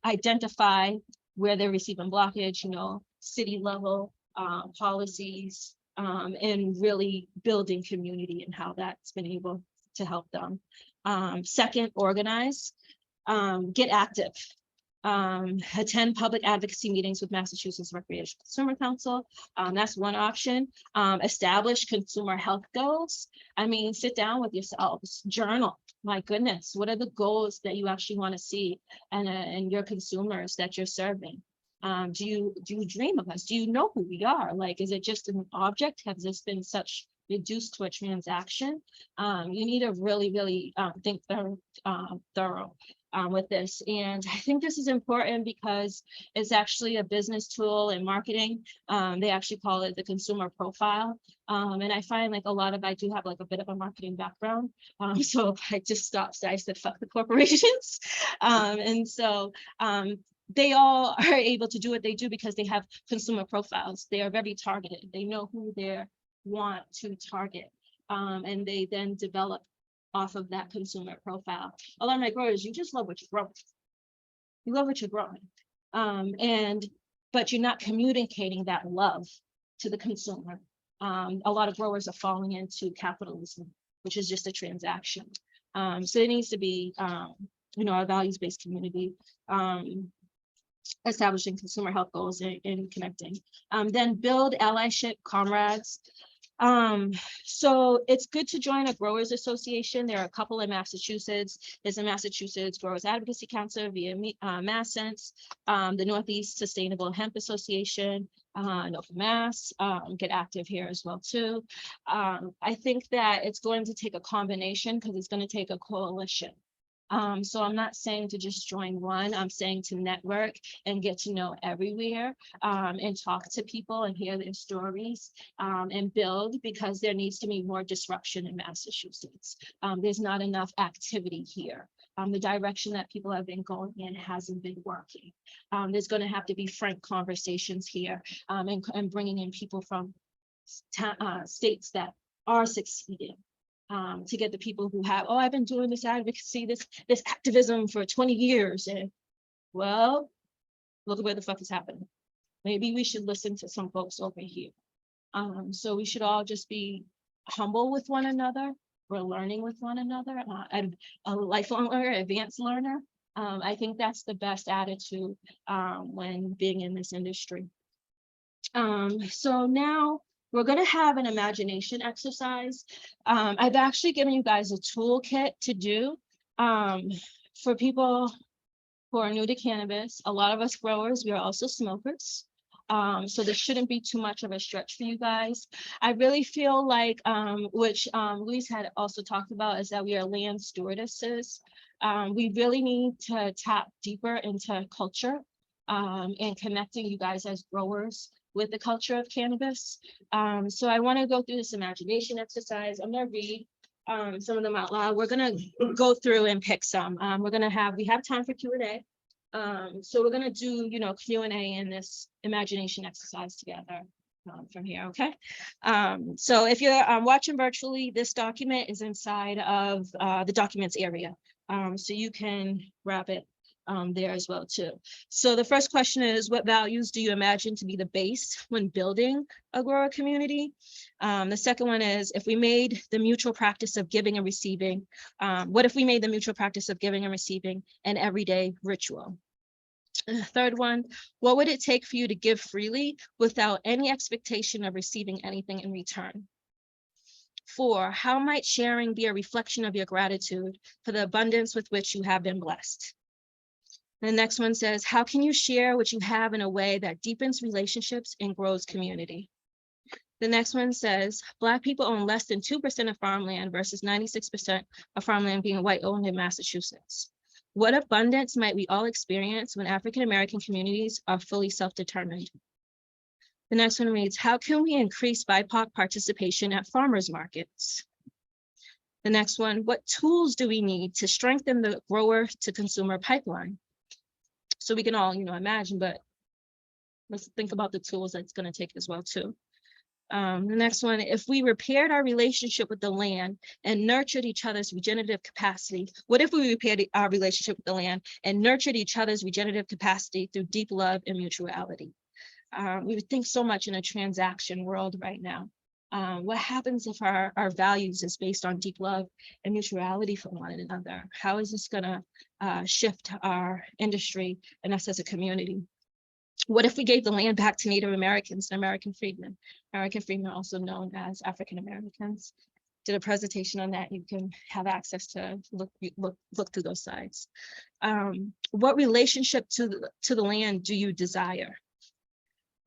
S2: identify where they're receiving blockage, city level policies, and really building community and how that's been able to help them. Second, organize, get active, attend public advocacy meetings with Massachusetts Recreational Consumer Council. That's one option. Establish consumer health goals. Sit down with yourselves, journal. My goodness, what are the goals that you actually want to see and your consumers that you're serving? Do you dream of us? Do you know who we are? Like, is it just an object? Has this been such reduced to a transaction? You need to really think thorough with this. And I think this is important because it's actually a business tool in marketing. They actually call it the consumer profile. And I find like I do have like a bit of a marketing background. So if I just stopped, I said, fuck the corporations. And so they all are able to do what they do because they have consumer profiles. They are very targeted. They know who they want to target, and they then develop off of that consumer profile. A lot of my growers, you just love what you're growing. You love what you're growing, but you're not communicating that love to the consumer. A lot of growers are falling into capitalism, which is just a transaction. So it needs to be, a values-based community. Establishing consumer health goals and connecting. Then build allyship, comrades. So it's good to join a growers association. There are a couple in Massachusetts. There's a Massachusetts Growers Advocacy Council via MassSense, the Northeast Sustainable Hemp Association, North Mass, get active here as well too. I think that it's going to take a combination because it's going to take a coalition. So I'm not saying to just join one, I'm saying to network and get to know everywhere, and talk to people and hear their stories, and build, because there needs to be more disruption in Massachusetts. There's not enough activity here. The direction that people have been going in hasn't been working. There's going to have to be frank conversations here, and bringing in people from states that are succeeding. To get the people who have, oh, I've been doing this advocacy, this activism for 20 years. And well, look at where the fuck is happening. Maybe we should listen to some folks over here. So we should all just be humble with one another. We're learning with one another, and a lifelong learner, advanced learner. I think that's the best attitude when being in this industry. So now, we're going to have an imagination exercise. I've actually given you guys a toolkit to do for people who are new to cannabis. A lot of us growers, we are also smokers. So this shouldn't be too much of a stretch for you guys. I really feel like, which Luis had also talked about, is that we are land stewardesses. We really need to tap deeper into culture and connecting you guys as growers with the culture of cannabis. So I want to go through this imagination exercise. I'm going to read some of them out loud. We're going to go through and pick some. We have time for Q&A. So we're going to do, Q&A in this imagination exercise together from here, okay? So if you're watching virtually, this document is inside of the documents area. So you can grab it there as well too. So the first question is, what values do you imagine to be the base when building a grower community? The second one is, if we made the mutual practice of giving and receiving, what if we made the mutual practice of giving and receiving an everyday ritual? The third one, what would it take for you to give freely without any expectation of receiving anything in return? 4, how might sharing be a reflection of your gratitude for the abundance with which you have been blessed? The next one says, how can you share what you have in a way that deepens relationships and grows community? The next one says, Black people own less than 2% of farmland versus 96% of farmland being white owned in Massachusetts. What abundance might we all experience when African-American communities are fully self-determined? The next one reads, how can we increase BIPOC participation at farmers markets? The next one, what tools do we need to strengthen the grower to consumer pipeline? So we can all, imagine, but let's think about the tools that's going to take as well too. The next one, if we repaired our relationship with the land and nurtured each other's regenerative capacity, what if we repaired our relationship with the land and nurtured each other's regenerative capacity through deep love and mutuality? We would think so much in a transaction world right now. What happens if our values is based on deep love and mutuality for one another? How is this gonna shift our industry and us as a community? What if we gave the land back to Native Americans and American freedmen? American freedmen, also known as African Americans. Did a presentation on that. You can have access to look through those sites. What relationship to the land do you desire?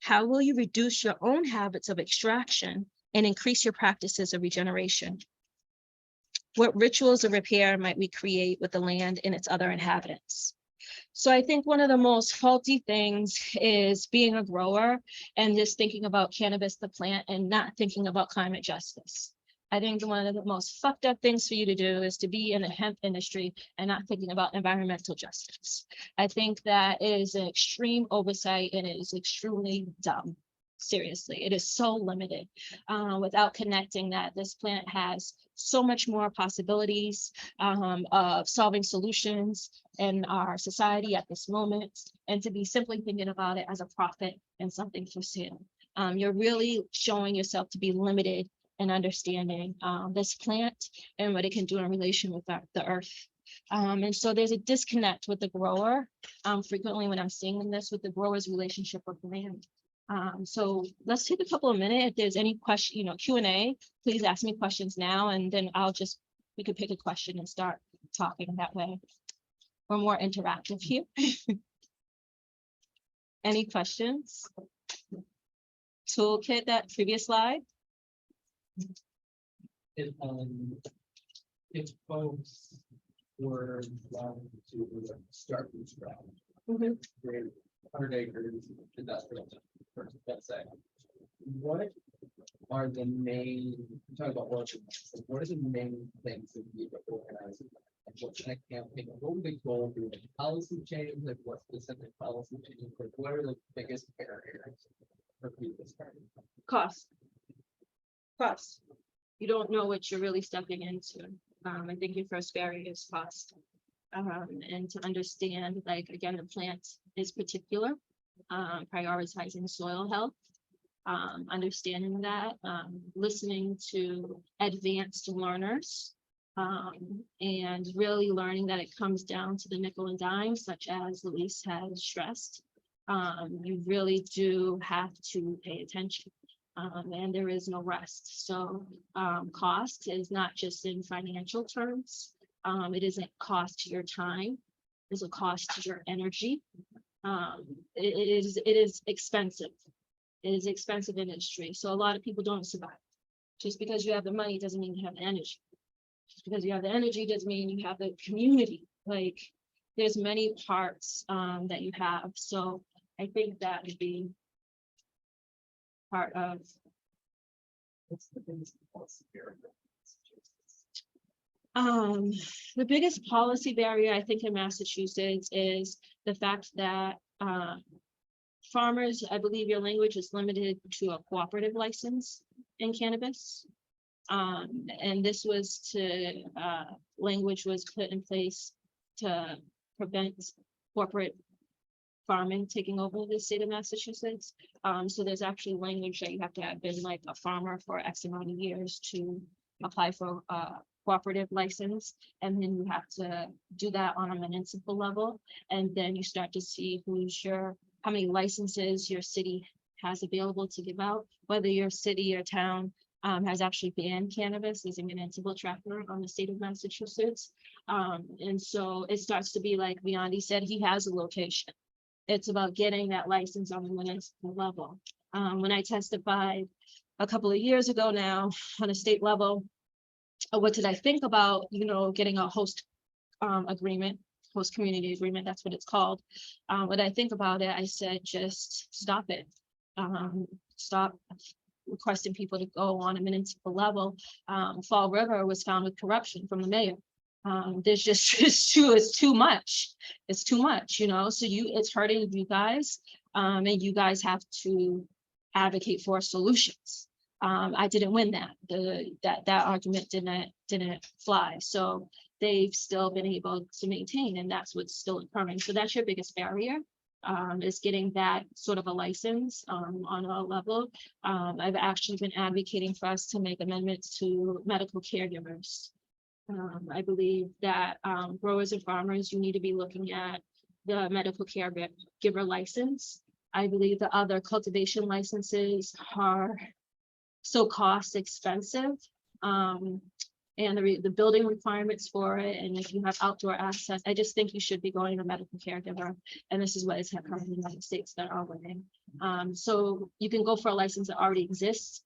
S2: How will you reduce your own habits of extraction and increase your practices of regeneration? What rituals of repair might we create with the land and its other inhabitants? So I think one of the most faulty things is being a grower and just thinking about cannabis, the plant, and not thinking about climate justice. I think one of the most fucked up things for you to do is to be in the hemp industry and not thinking about environmental justice. I think that is an extreme oversight and it is extremely dumb. Seriously, it is so limited without connecting that this plant has so much more possibilities of solving solutions in our society at this moment, and to be simply thinking about it as a profit and something for sale. You're really showing yourself to be limited in understanding this plant and what it can do in relation with the earth. And so there's a disconnect with the grower. Frequently when I'm seeing this with the grower's relationship with land. So let's take a couple of minutes. If there's any question, Q&A, please ask me questions now, and then we could pick a question and start talking that way. We're more interactive here. Any questions? Toolkit, that previous slide.
S6: If folks were wanting to start from scratch, create 100 acres industrial, let's say, what are the main, talk about orchards, what are the main things that you need to organize? And what kind of campaign, what would the goal be? Like policy change, like what specific policy change, like what are the biggest barriers for people starting?
S2: Cost. You don't know what you're really stepping into. I think your first barrier is cost. And to understand, like, again, the plant is particular, prioritizing soil health, understanding that, listening to advanced learners, and really learning that it comes down to the nickel and dime, such as Luis has stressed. You really do have to pay attention. And there is no rest. So cost is not just in financial terms. It isn't cost to your time. It's a cost to your energy. It is expensive. It is expensive industry. So a lot of people don't survive. Just because you have the money doesn't mean you have the energy. Just because you have the energy doesn't mean you have the community. Like, there's many parts that you have. So I think that would be part of.
S6: What's the biggest policy barrier?
S2: The biggest policy barrier, I think, in Massachusetts is the fact that farmers, I believe your language is limited to a cooperative license in cannabis. And this was language was put in place to prevent corporate farming taking over the state of Massachusetts. So there's actually language that you have to have been like a farmer for X amount of years to apply for a cooperative license. And then you have to do that on a municipal level. And then you start to see how many licenses your city has available to give out, whether your city or town has actually banned cannabis as a municipal tracker on the state of Massachusetts. And so it starts to be like Viandi said, he has a location. It's about getting that license on the municipal level. When I testified a couple of years ago now on a state level, what did I think about, getting a host agreement, host community agreement, that's what it's called. What I think about it, I said, just stop it. Stop requesting people to go on a municipal level. Fall River was found with corruption from the mayor. There's just it's too much. It's too much, so it's hurting you guys, and you guys have to advocate for solutions. I didn't win that argument didn't fly. So they've still been able to maintain, and that's what's still occurring. So that's your biggest barrier, is getting that sort of a license on a level. I've actually been advocating for us to make amendments to medical caregivers. I believe that growers and farmers, you need to be looking at the medical caregiver license. I believe the other cultivation licenses are so cost expensive. And the building requirements for it, and if you have outdoor access, I just think you should be going to medical caregiver. And this is what is happening in the United States that are winning. So you can go for a license that already exists.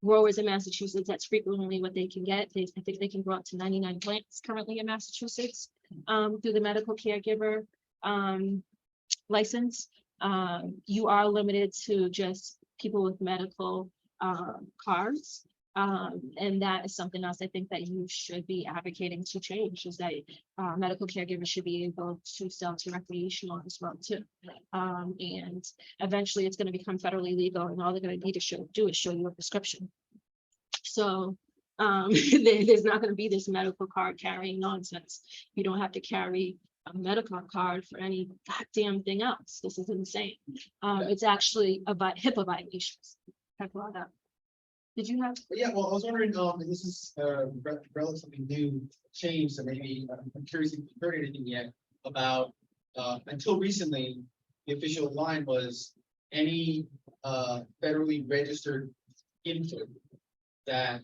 S2: Growers in Massachusetts, that's frequently what they can get. I think they can grow up to 99 plants currently in Massachusetts through the medical caregiver license. You are limited to just people with medical cards. And that is something else I think that you should be advocating to change, is that medical caregivers should be able to sell to recreational as well too. And eventually it's going to become federally legal, and all they're going to need to do is show you a prescription. So there's not going to be this medical card carrying nonsense. You don't have to carry a medical card for any goddamn thing else. This is insane. It's actually about HIPAA violations. I brought up. Did you have?
S1: Yeah, well, I was wondering, and this is relatively new change, so maybe I'm curious if you've heard anything yet about, until recently, the official line was any federally registered input that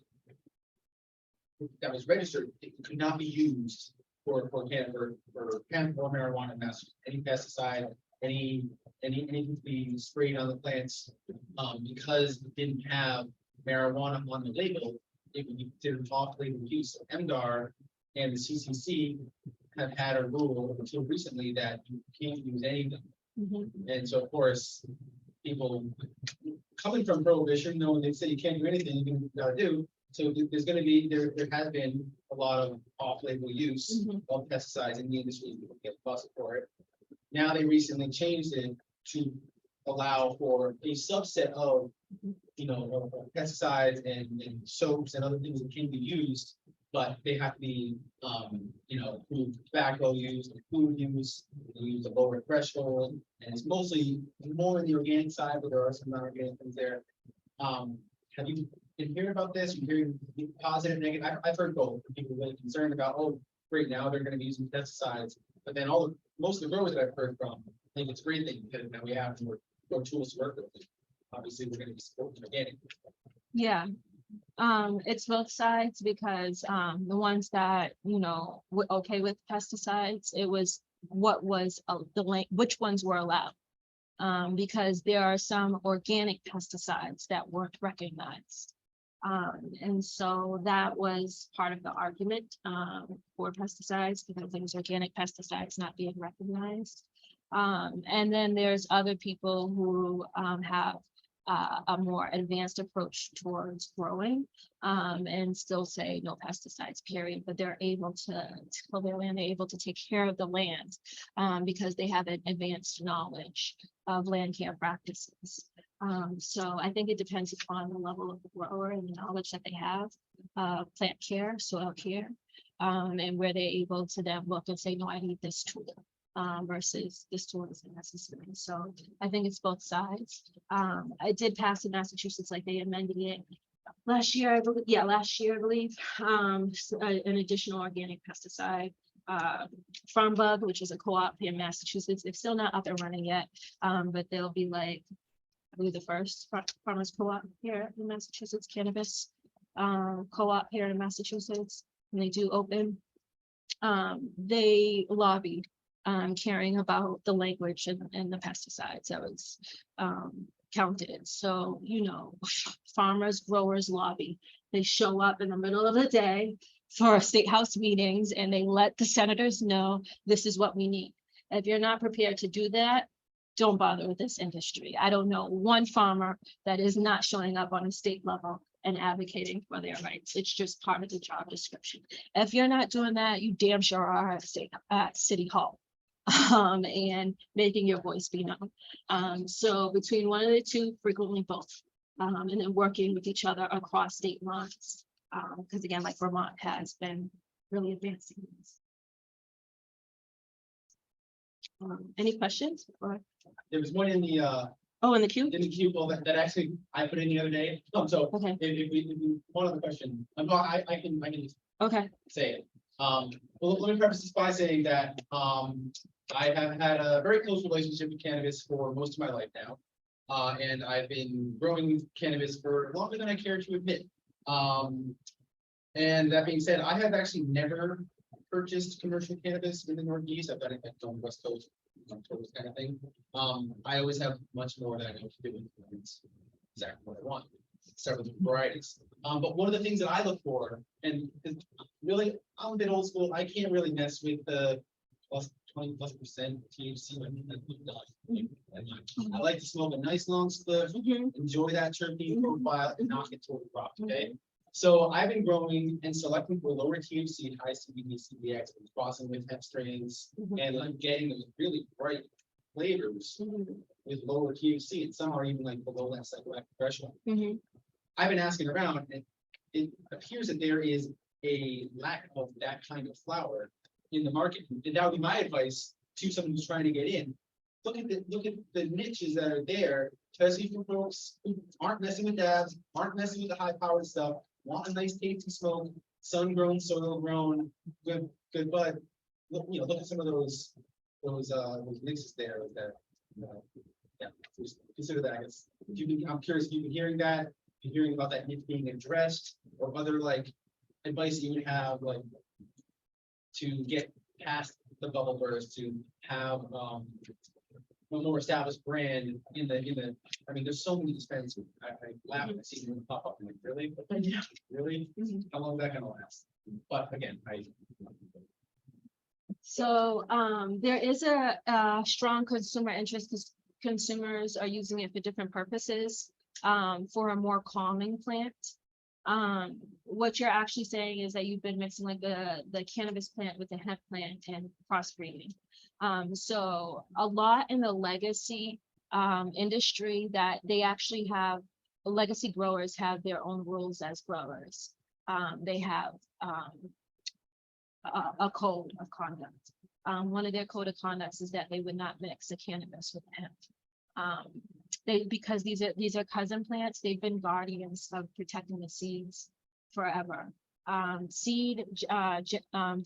S1: was registered, it could not be used for hemp or marijuana mess, any pesticide, anything to be sprayed on the plants, because it didn't have marijuana on the label, it would be considered off-label use. MDR and the CCC have had a rule until recently that you can't use anything. And so, of course, people coming from prohibition, knowing they say you can't do anything, you gotta do. So there's gonna be, there has been a lot of off-label use of pesticides in the industry, people get busted for it. Now they recently changed it to allow for a subset of, of pesticides and soaps and other things that can be used, but they have to be, food, tobacco use, food use, they use a lower threshold, and it's mostly more in the organic side, but there are some non-organic things there. Have you been hearing about this? You hearing positive, negative? I've heard both. People really concerned about, oh, great, now they're going to be using pesticides, but then most of the growers that I've heard from think it's a great thing because now we have more tools to work with. Obviously, we're going to be supporting organic.
S2: Yeah. It's both sides because the ones that were okay with pesticides, it was what was which ones were allowed, because there are some organic pesticides that weren't recognized, and so that was part of the argument for pesticides, because there was organic pesticides not being recognized, and then there's other people who have a more advanced approach towards growing, and still say no pesticides, period, but they're able to till their land, they're able to take care of the land, because they have an advanced knowledge of land care practices. So I think it depends upon the level of the grower and the knowledge that they have, plant care, soil care, and where they're able to then look and say, no, I need this tool. Versus this tool isn't necessary. So I think it's both sides. I did pass in Massachusetts, like they amended it last year, I believe. Yeah, last year, I believe. An additional organic pesticide, Farm Bug, which is a co-op here in Massachusetts. They're still not up and running yet, but they'll be like, I believe, the first farmers co-op here in Massachusetts, Cannabis co-op here in Massachusetts. And they do open. They lobbied. Caring about the language and the pesticides that was counted. So, farmers, growers lobby. They show up in the middle of the day for state house meetings and they let the senators know this is what we need. If you're not prepared to do that, don't bother with this industry. I don't know one farmer that is not showing up on a state level and advocating for their rights. It's just part of the job description. If you're not doing that, you damn sure are at City Hall. And making your voice be known. So between one of the two, frequently both, and then working with each other across state lines. Because again, like Vermont has been really advancing this. Any questions?
S1: There was one in the
S2: in the queue?
S1: well, that actually I put in the other day. So
S2: Okay.
S1: if we one other question, I can
S2: Okay.
S1: say it. Well, let me preface this by saying that I have had a very close relationship with cannabis for most of my life now. And I've been growing cannabis for longer than I care to admit. And that being said, I have actually never purchased commercial cannabis in the Northeast. I've done it on the West Coast, kind of thing. I always have much more that I know to do. It's exactly what I want. Several different varieties. But one of the things that I look for, and really, I'm a bit old school. I can't really mess with the +20% THC. I like to smoke a nice long spliff, enjoy that terpene profile, and not get totally rocked. Okay. So I've been growing and selecting for lower THC and high CBD, CBX, and crossing with hemp strains, and I'm getting those really bright flavors with lower THC, and some are even like below that psychoactive threshold. I've been asking around, and it appears that there is a lack of that kind of flower in the market. And that would be my advice to someone who's trying to get in. Look at the niches that are there, especially for folks who aren't messing with dabs, aren't messing with the high-powered stuff, want a nice tasty smoke, sun-grown, soil-grown, good bud. Look at some of those mixes there that Yeah, just consider that, I guess. If you've been, I'm curious, if you've been hearing that, if you're hearing about that need being addressed, or other like advice you would have, like to get past the bubble burst, to have a more established brand in the, I mean, there's so many dispensaries. I laugh when I see them pop up, I'm like, really? Really? How long is that gonna last? But again,
S2: So there is a strong consumer interest because consumers are using it for different purposes, for a more calming plant. What you're actually saying is that you've been mixing like the cannabis plant with the hemp plant and crossbreeding. So a lot in the legacy industry that they actually have, legacy growers have their own rules as growers. They have a code of conduct. One of their code of conducts is that they would not mix the cannabis with hemp. Because these are cousin plants, they've been guardians of protecting the seeds forever. The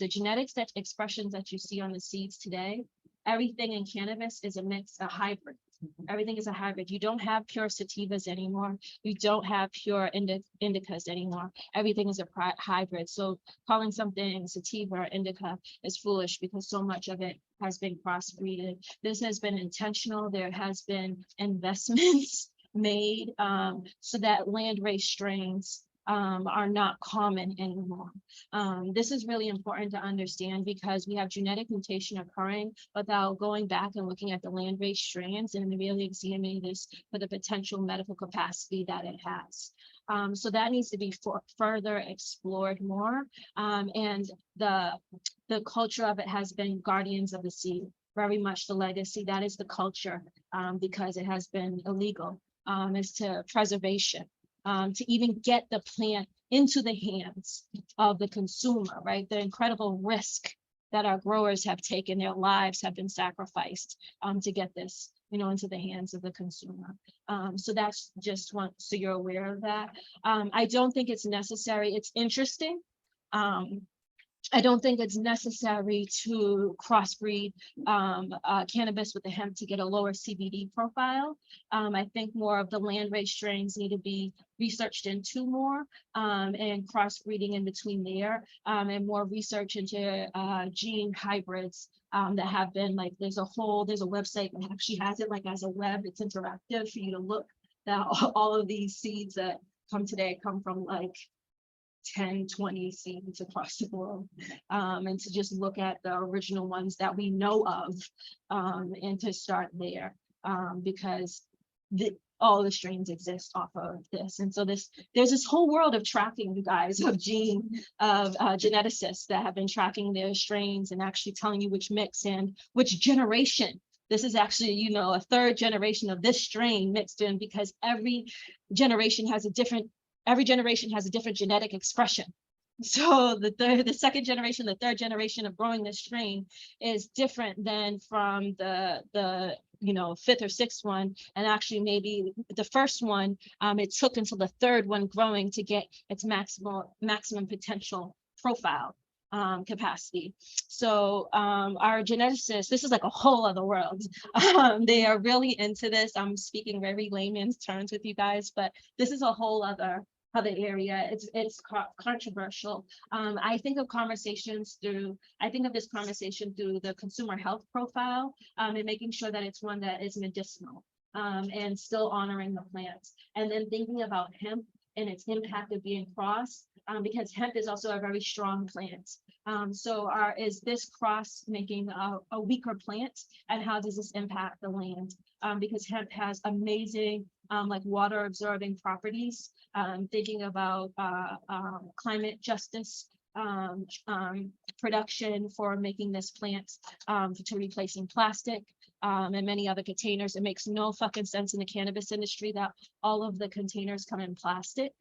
S2: genetics expressions that you see on the seeds today, everything in cannabis is a hybrid. Everything is a hybrid. You don't have pure sativas anymore. You don't have pure indicas anymore. Everything is a hybrid. So calling something sativa or indica is foolish because so much of it has been crossbreeded. This has been intentional. There has been investments made so that landrace strains are not common anymore. This is really important to understand because we have genetic mutation occurring without going back and looking at the landrace strands and really examining this for the potential medical capacity that it has. So that needs to be further explored more. And the culture of it has been guardians of the seed, very much the legacy. That is the culture because it has been illegal as to preservation. To even get the plant into the hands of the consumer, right? The incredible risk that our growers have taken, their lives have been sacrificed to get this, into the hands of the consumer. So that's just so you're aware of that. I don't think it's necessary. It's interesting. I don't think it's necessary to crossbreed cannabis with the hemp to get a lower CBD profile. I think more of the landrace strains need to be researched into more and crossbreeding in between there and more research into gene hybrids that have been like, there's a website that actually has it like as a web, it's interactive for you to look that all of these seeds that come today come from like 10, 20 seeds across the world, and to just look at the original ones that we know of and to start there because all the strains exist off of this. And so there's this whole world of tracking, you guys, of geneticists that have been tracking their strains and actually telling you which mix and which generation. This is actually, a third generation of this strain mixed in because every generation has a different genetic expression. So the second generation, the third generation of growing this strain is different than from the fifth or sixth one. And actually maybe the first one, it took until the third one growing to get its maximum potential profile capacity. So our geneticists, this is like a whole other world. They are really into this. I'm speaking very layman's terms with you guys, but this is a whole other area. It's controversial. I think of this conversation through the consumer health profile and making sure that it's one that is medicinal and still honoring the plants. And then thinking about hemp and its impact of being crossed because hemp is also a very strong plant. So is this cross making a weaker plant, and how does this impact the land? Because hemp has amazing like water absorbing properties, thinking about climate justice production for making this plant to replacing plastic and many other containers. It makes no fucking sense in the cannabis industry that all of the containers come in plastic.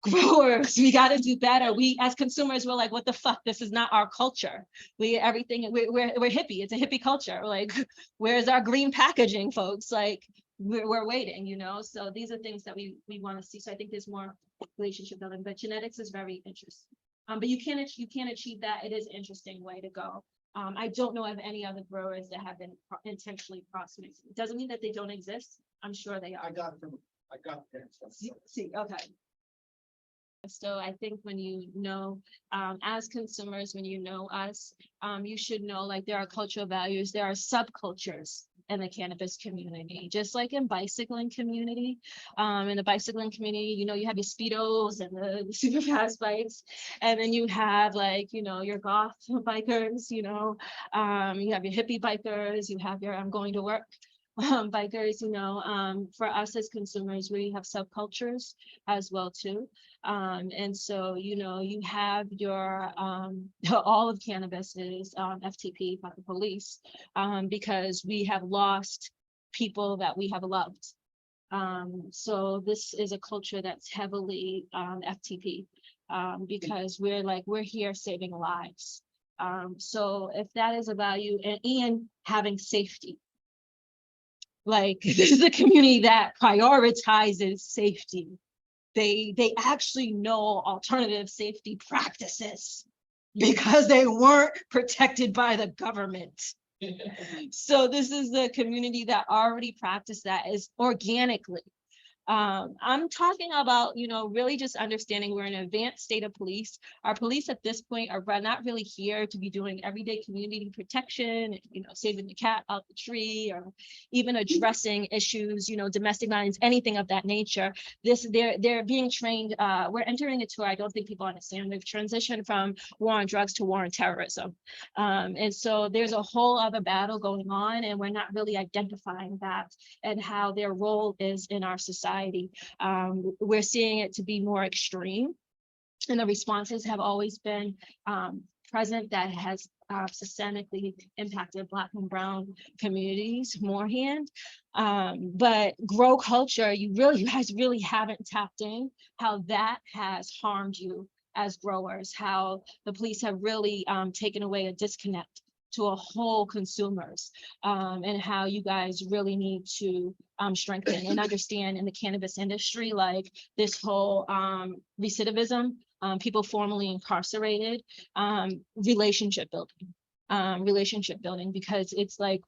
S2: Growers, we got to do better. We as consumers, we're like, what the fuck? This is not our culture. We're hippie. It's a hippie culture. Like, where's our green packaging, folks? Like, we're waiting, So these are things that we want to see. So I think there's more relationship building, but genetics is very interesting. But you can't achieve that. It is an interesting way to go. I don't know of any other growers that have been intentionally cross-mixed. It doesn't mean that they don't exist. I'm sure they are.
S6: I got there.
S2: See, okay. So I think when you know, as consumers, when you know us, you should know like there are cultural values, there are subcultures in the cannabis community, just like in bicycling community. In the bicycling community, you know, you have your speedos and the super fast bikes, and then you have like, you know, your goth bikers, you know, you have your hippie bikers, you have your I'm going to work bikers, you know. For us as consumers, we have subcultures as well too. And so, you know, you have your all of cannabis is FTP, fuck the police, because we have lost people that we have loved. So this is a culture that's heavily FTP, because we're here saving lives. So if that is a value, and having safety, like this is a community that prioritizes safety. They actually know alternative safety practices because they weren't protected by the government. So this is the community that already practiced that is organically. I'm talking about, you know, really just understanding we're in an advanced state of police. Our police at this point are not really here to be doing everyday community protection, you know, saving the cat out the tree, or even addressing issues, you know, domestic violence, anything of that nature. They're being trained. We're entering a tour. I don't think people understand. We've transitioned from war on drugs to war on terrorism. And so there's a whole other battle going on, and we're not really identifying that and how their role is in our society. We're seeing it to be more extreme, and the responses have always been present that has systemically impacted Black and Brown communities morehand. But grow culture, you guys really haven't tapped in how that has harmed you as growers, how the police have really taken away a disconnect to a whole consumers, and how you guys really need to strengthen and understand in the cannabis industry, like this whole recidivism, people formerly incarcerated, relationship building, because it's like,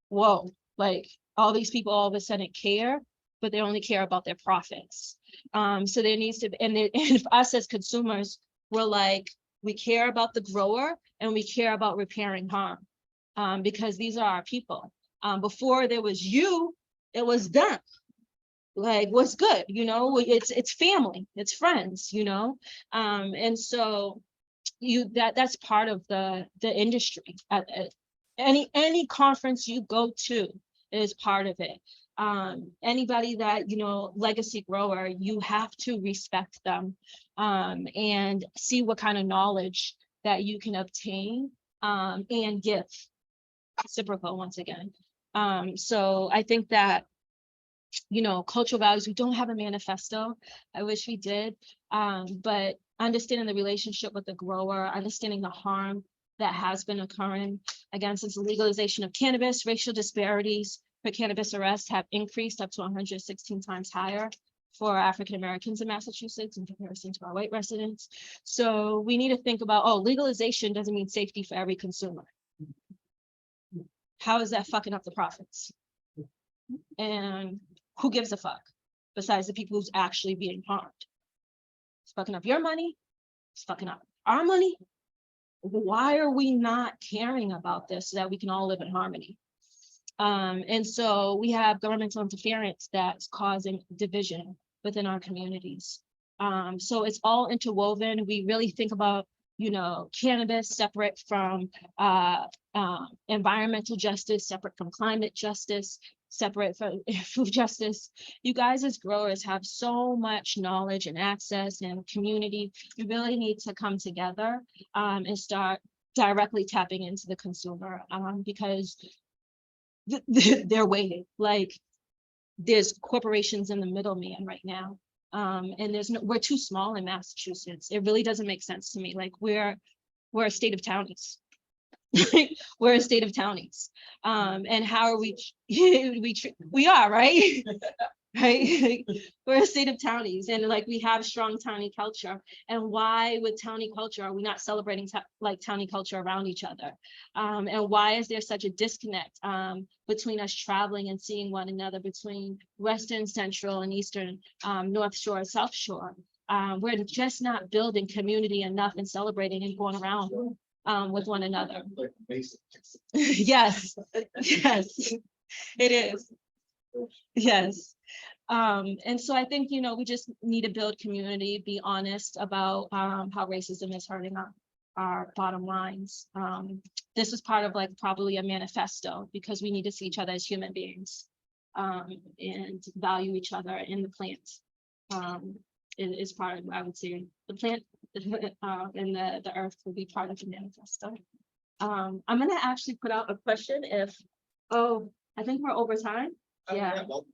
S2: whoa, like all these people all of a sudden care, but they only care about their profits. So there needs to be, and for us as consumers, we're like, we care about the grower and we care about repairing harm, because these are our people. Before there was you, it was them. Like, what's good, you know? It's family, it's friends, you know. And so that's part of the industry. At any conference you go to is part of it. Anybody that, you know, legacy grower, you have to respect them, and see what kind of knowledge that you can obtain, and give reciprocal once again. So I think that, you know, cultural values, we don't have a manifesto. I wish we did, but understanding the relationship with the grower, understanding the harm that has been occurring against this legalization of cannabis, racial disparities for cannabis arrests have increased up to 116 times higher for African Americans in Massachusetts in comparison to our white residents. So we need to think about, oh, legalization doesn't mean safety for every consumer. How is that fucking up the profits? And who gives a fuck besides the people who's actually being harmed? It's fucking up your money. It's fucking up our money. Why are we not caring about this so that we can all live in harmony? And so we have governmental interference that's causing division within our communities. So it's all interwoven. We really think about, you know, cannabis separate from environmental justice, separate from climate justice, separate from food justice. You guys as growers have so much knowledge and access and community. You really need to come together and start directly tapping into the consumer, because they're waiting. Like, there's corporations in the middleman right now. And we're too small in Massachusetts. It really doesn't make sense to me. Like, we're a state of townies. We're a state of townies. And how are we are, right? right? We're a state of townies, and like we have strong townie culture. And why with townie culture are we not celebrating like townie culture around each other? And why is there such a disconnect between us traveling and seeing one another between Western, Central, and Eastern, North Shore, South Shore? We're just not building community enough and celebrating and going around with one another.
S6: Like basics.
S2: Yes, yes, it is. Yes. And so I think, we just need to build community, be honest about how racism is hurting our bottom lines. This is part of like probably a manifesto, because we need to see each other as human beings and value each other in the plant. It is part of, I would say, the plant and the earth will be part of the manifesto. I'm gonna actually put out a question I think we're over time. Yeah.
S6: Well,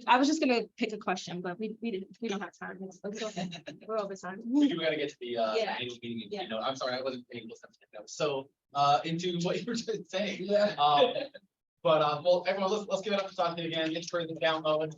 S2: I was just gonna pick a question, but we don't have time. It's okay. We're over time.
S6: we gotta get to the
S2: Yeah.
S6: annual meeting.
S2: Yeah.
S6: I'm sorry, I wasn't able to take notes. So into what you were just saying.
S5: Yeah.
S6: But well, everyone, let's give it up for Saskia again. It's for the download.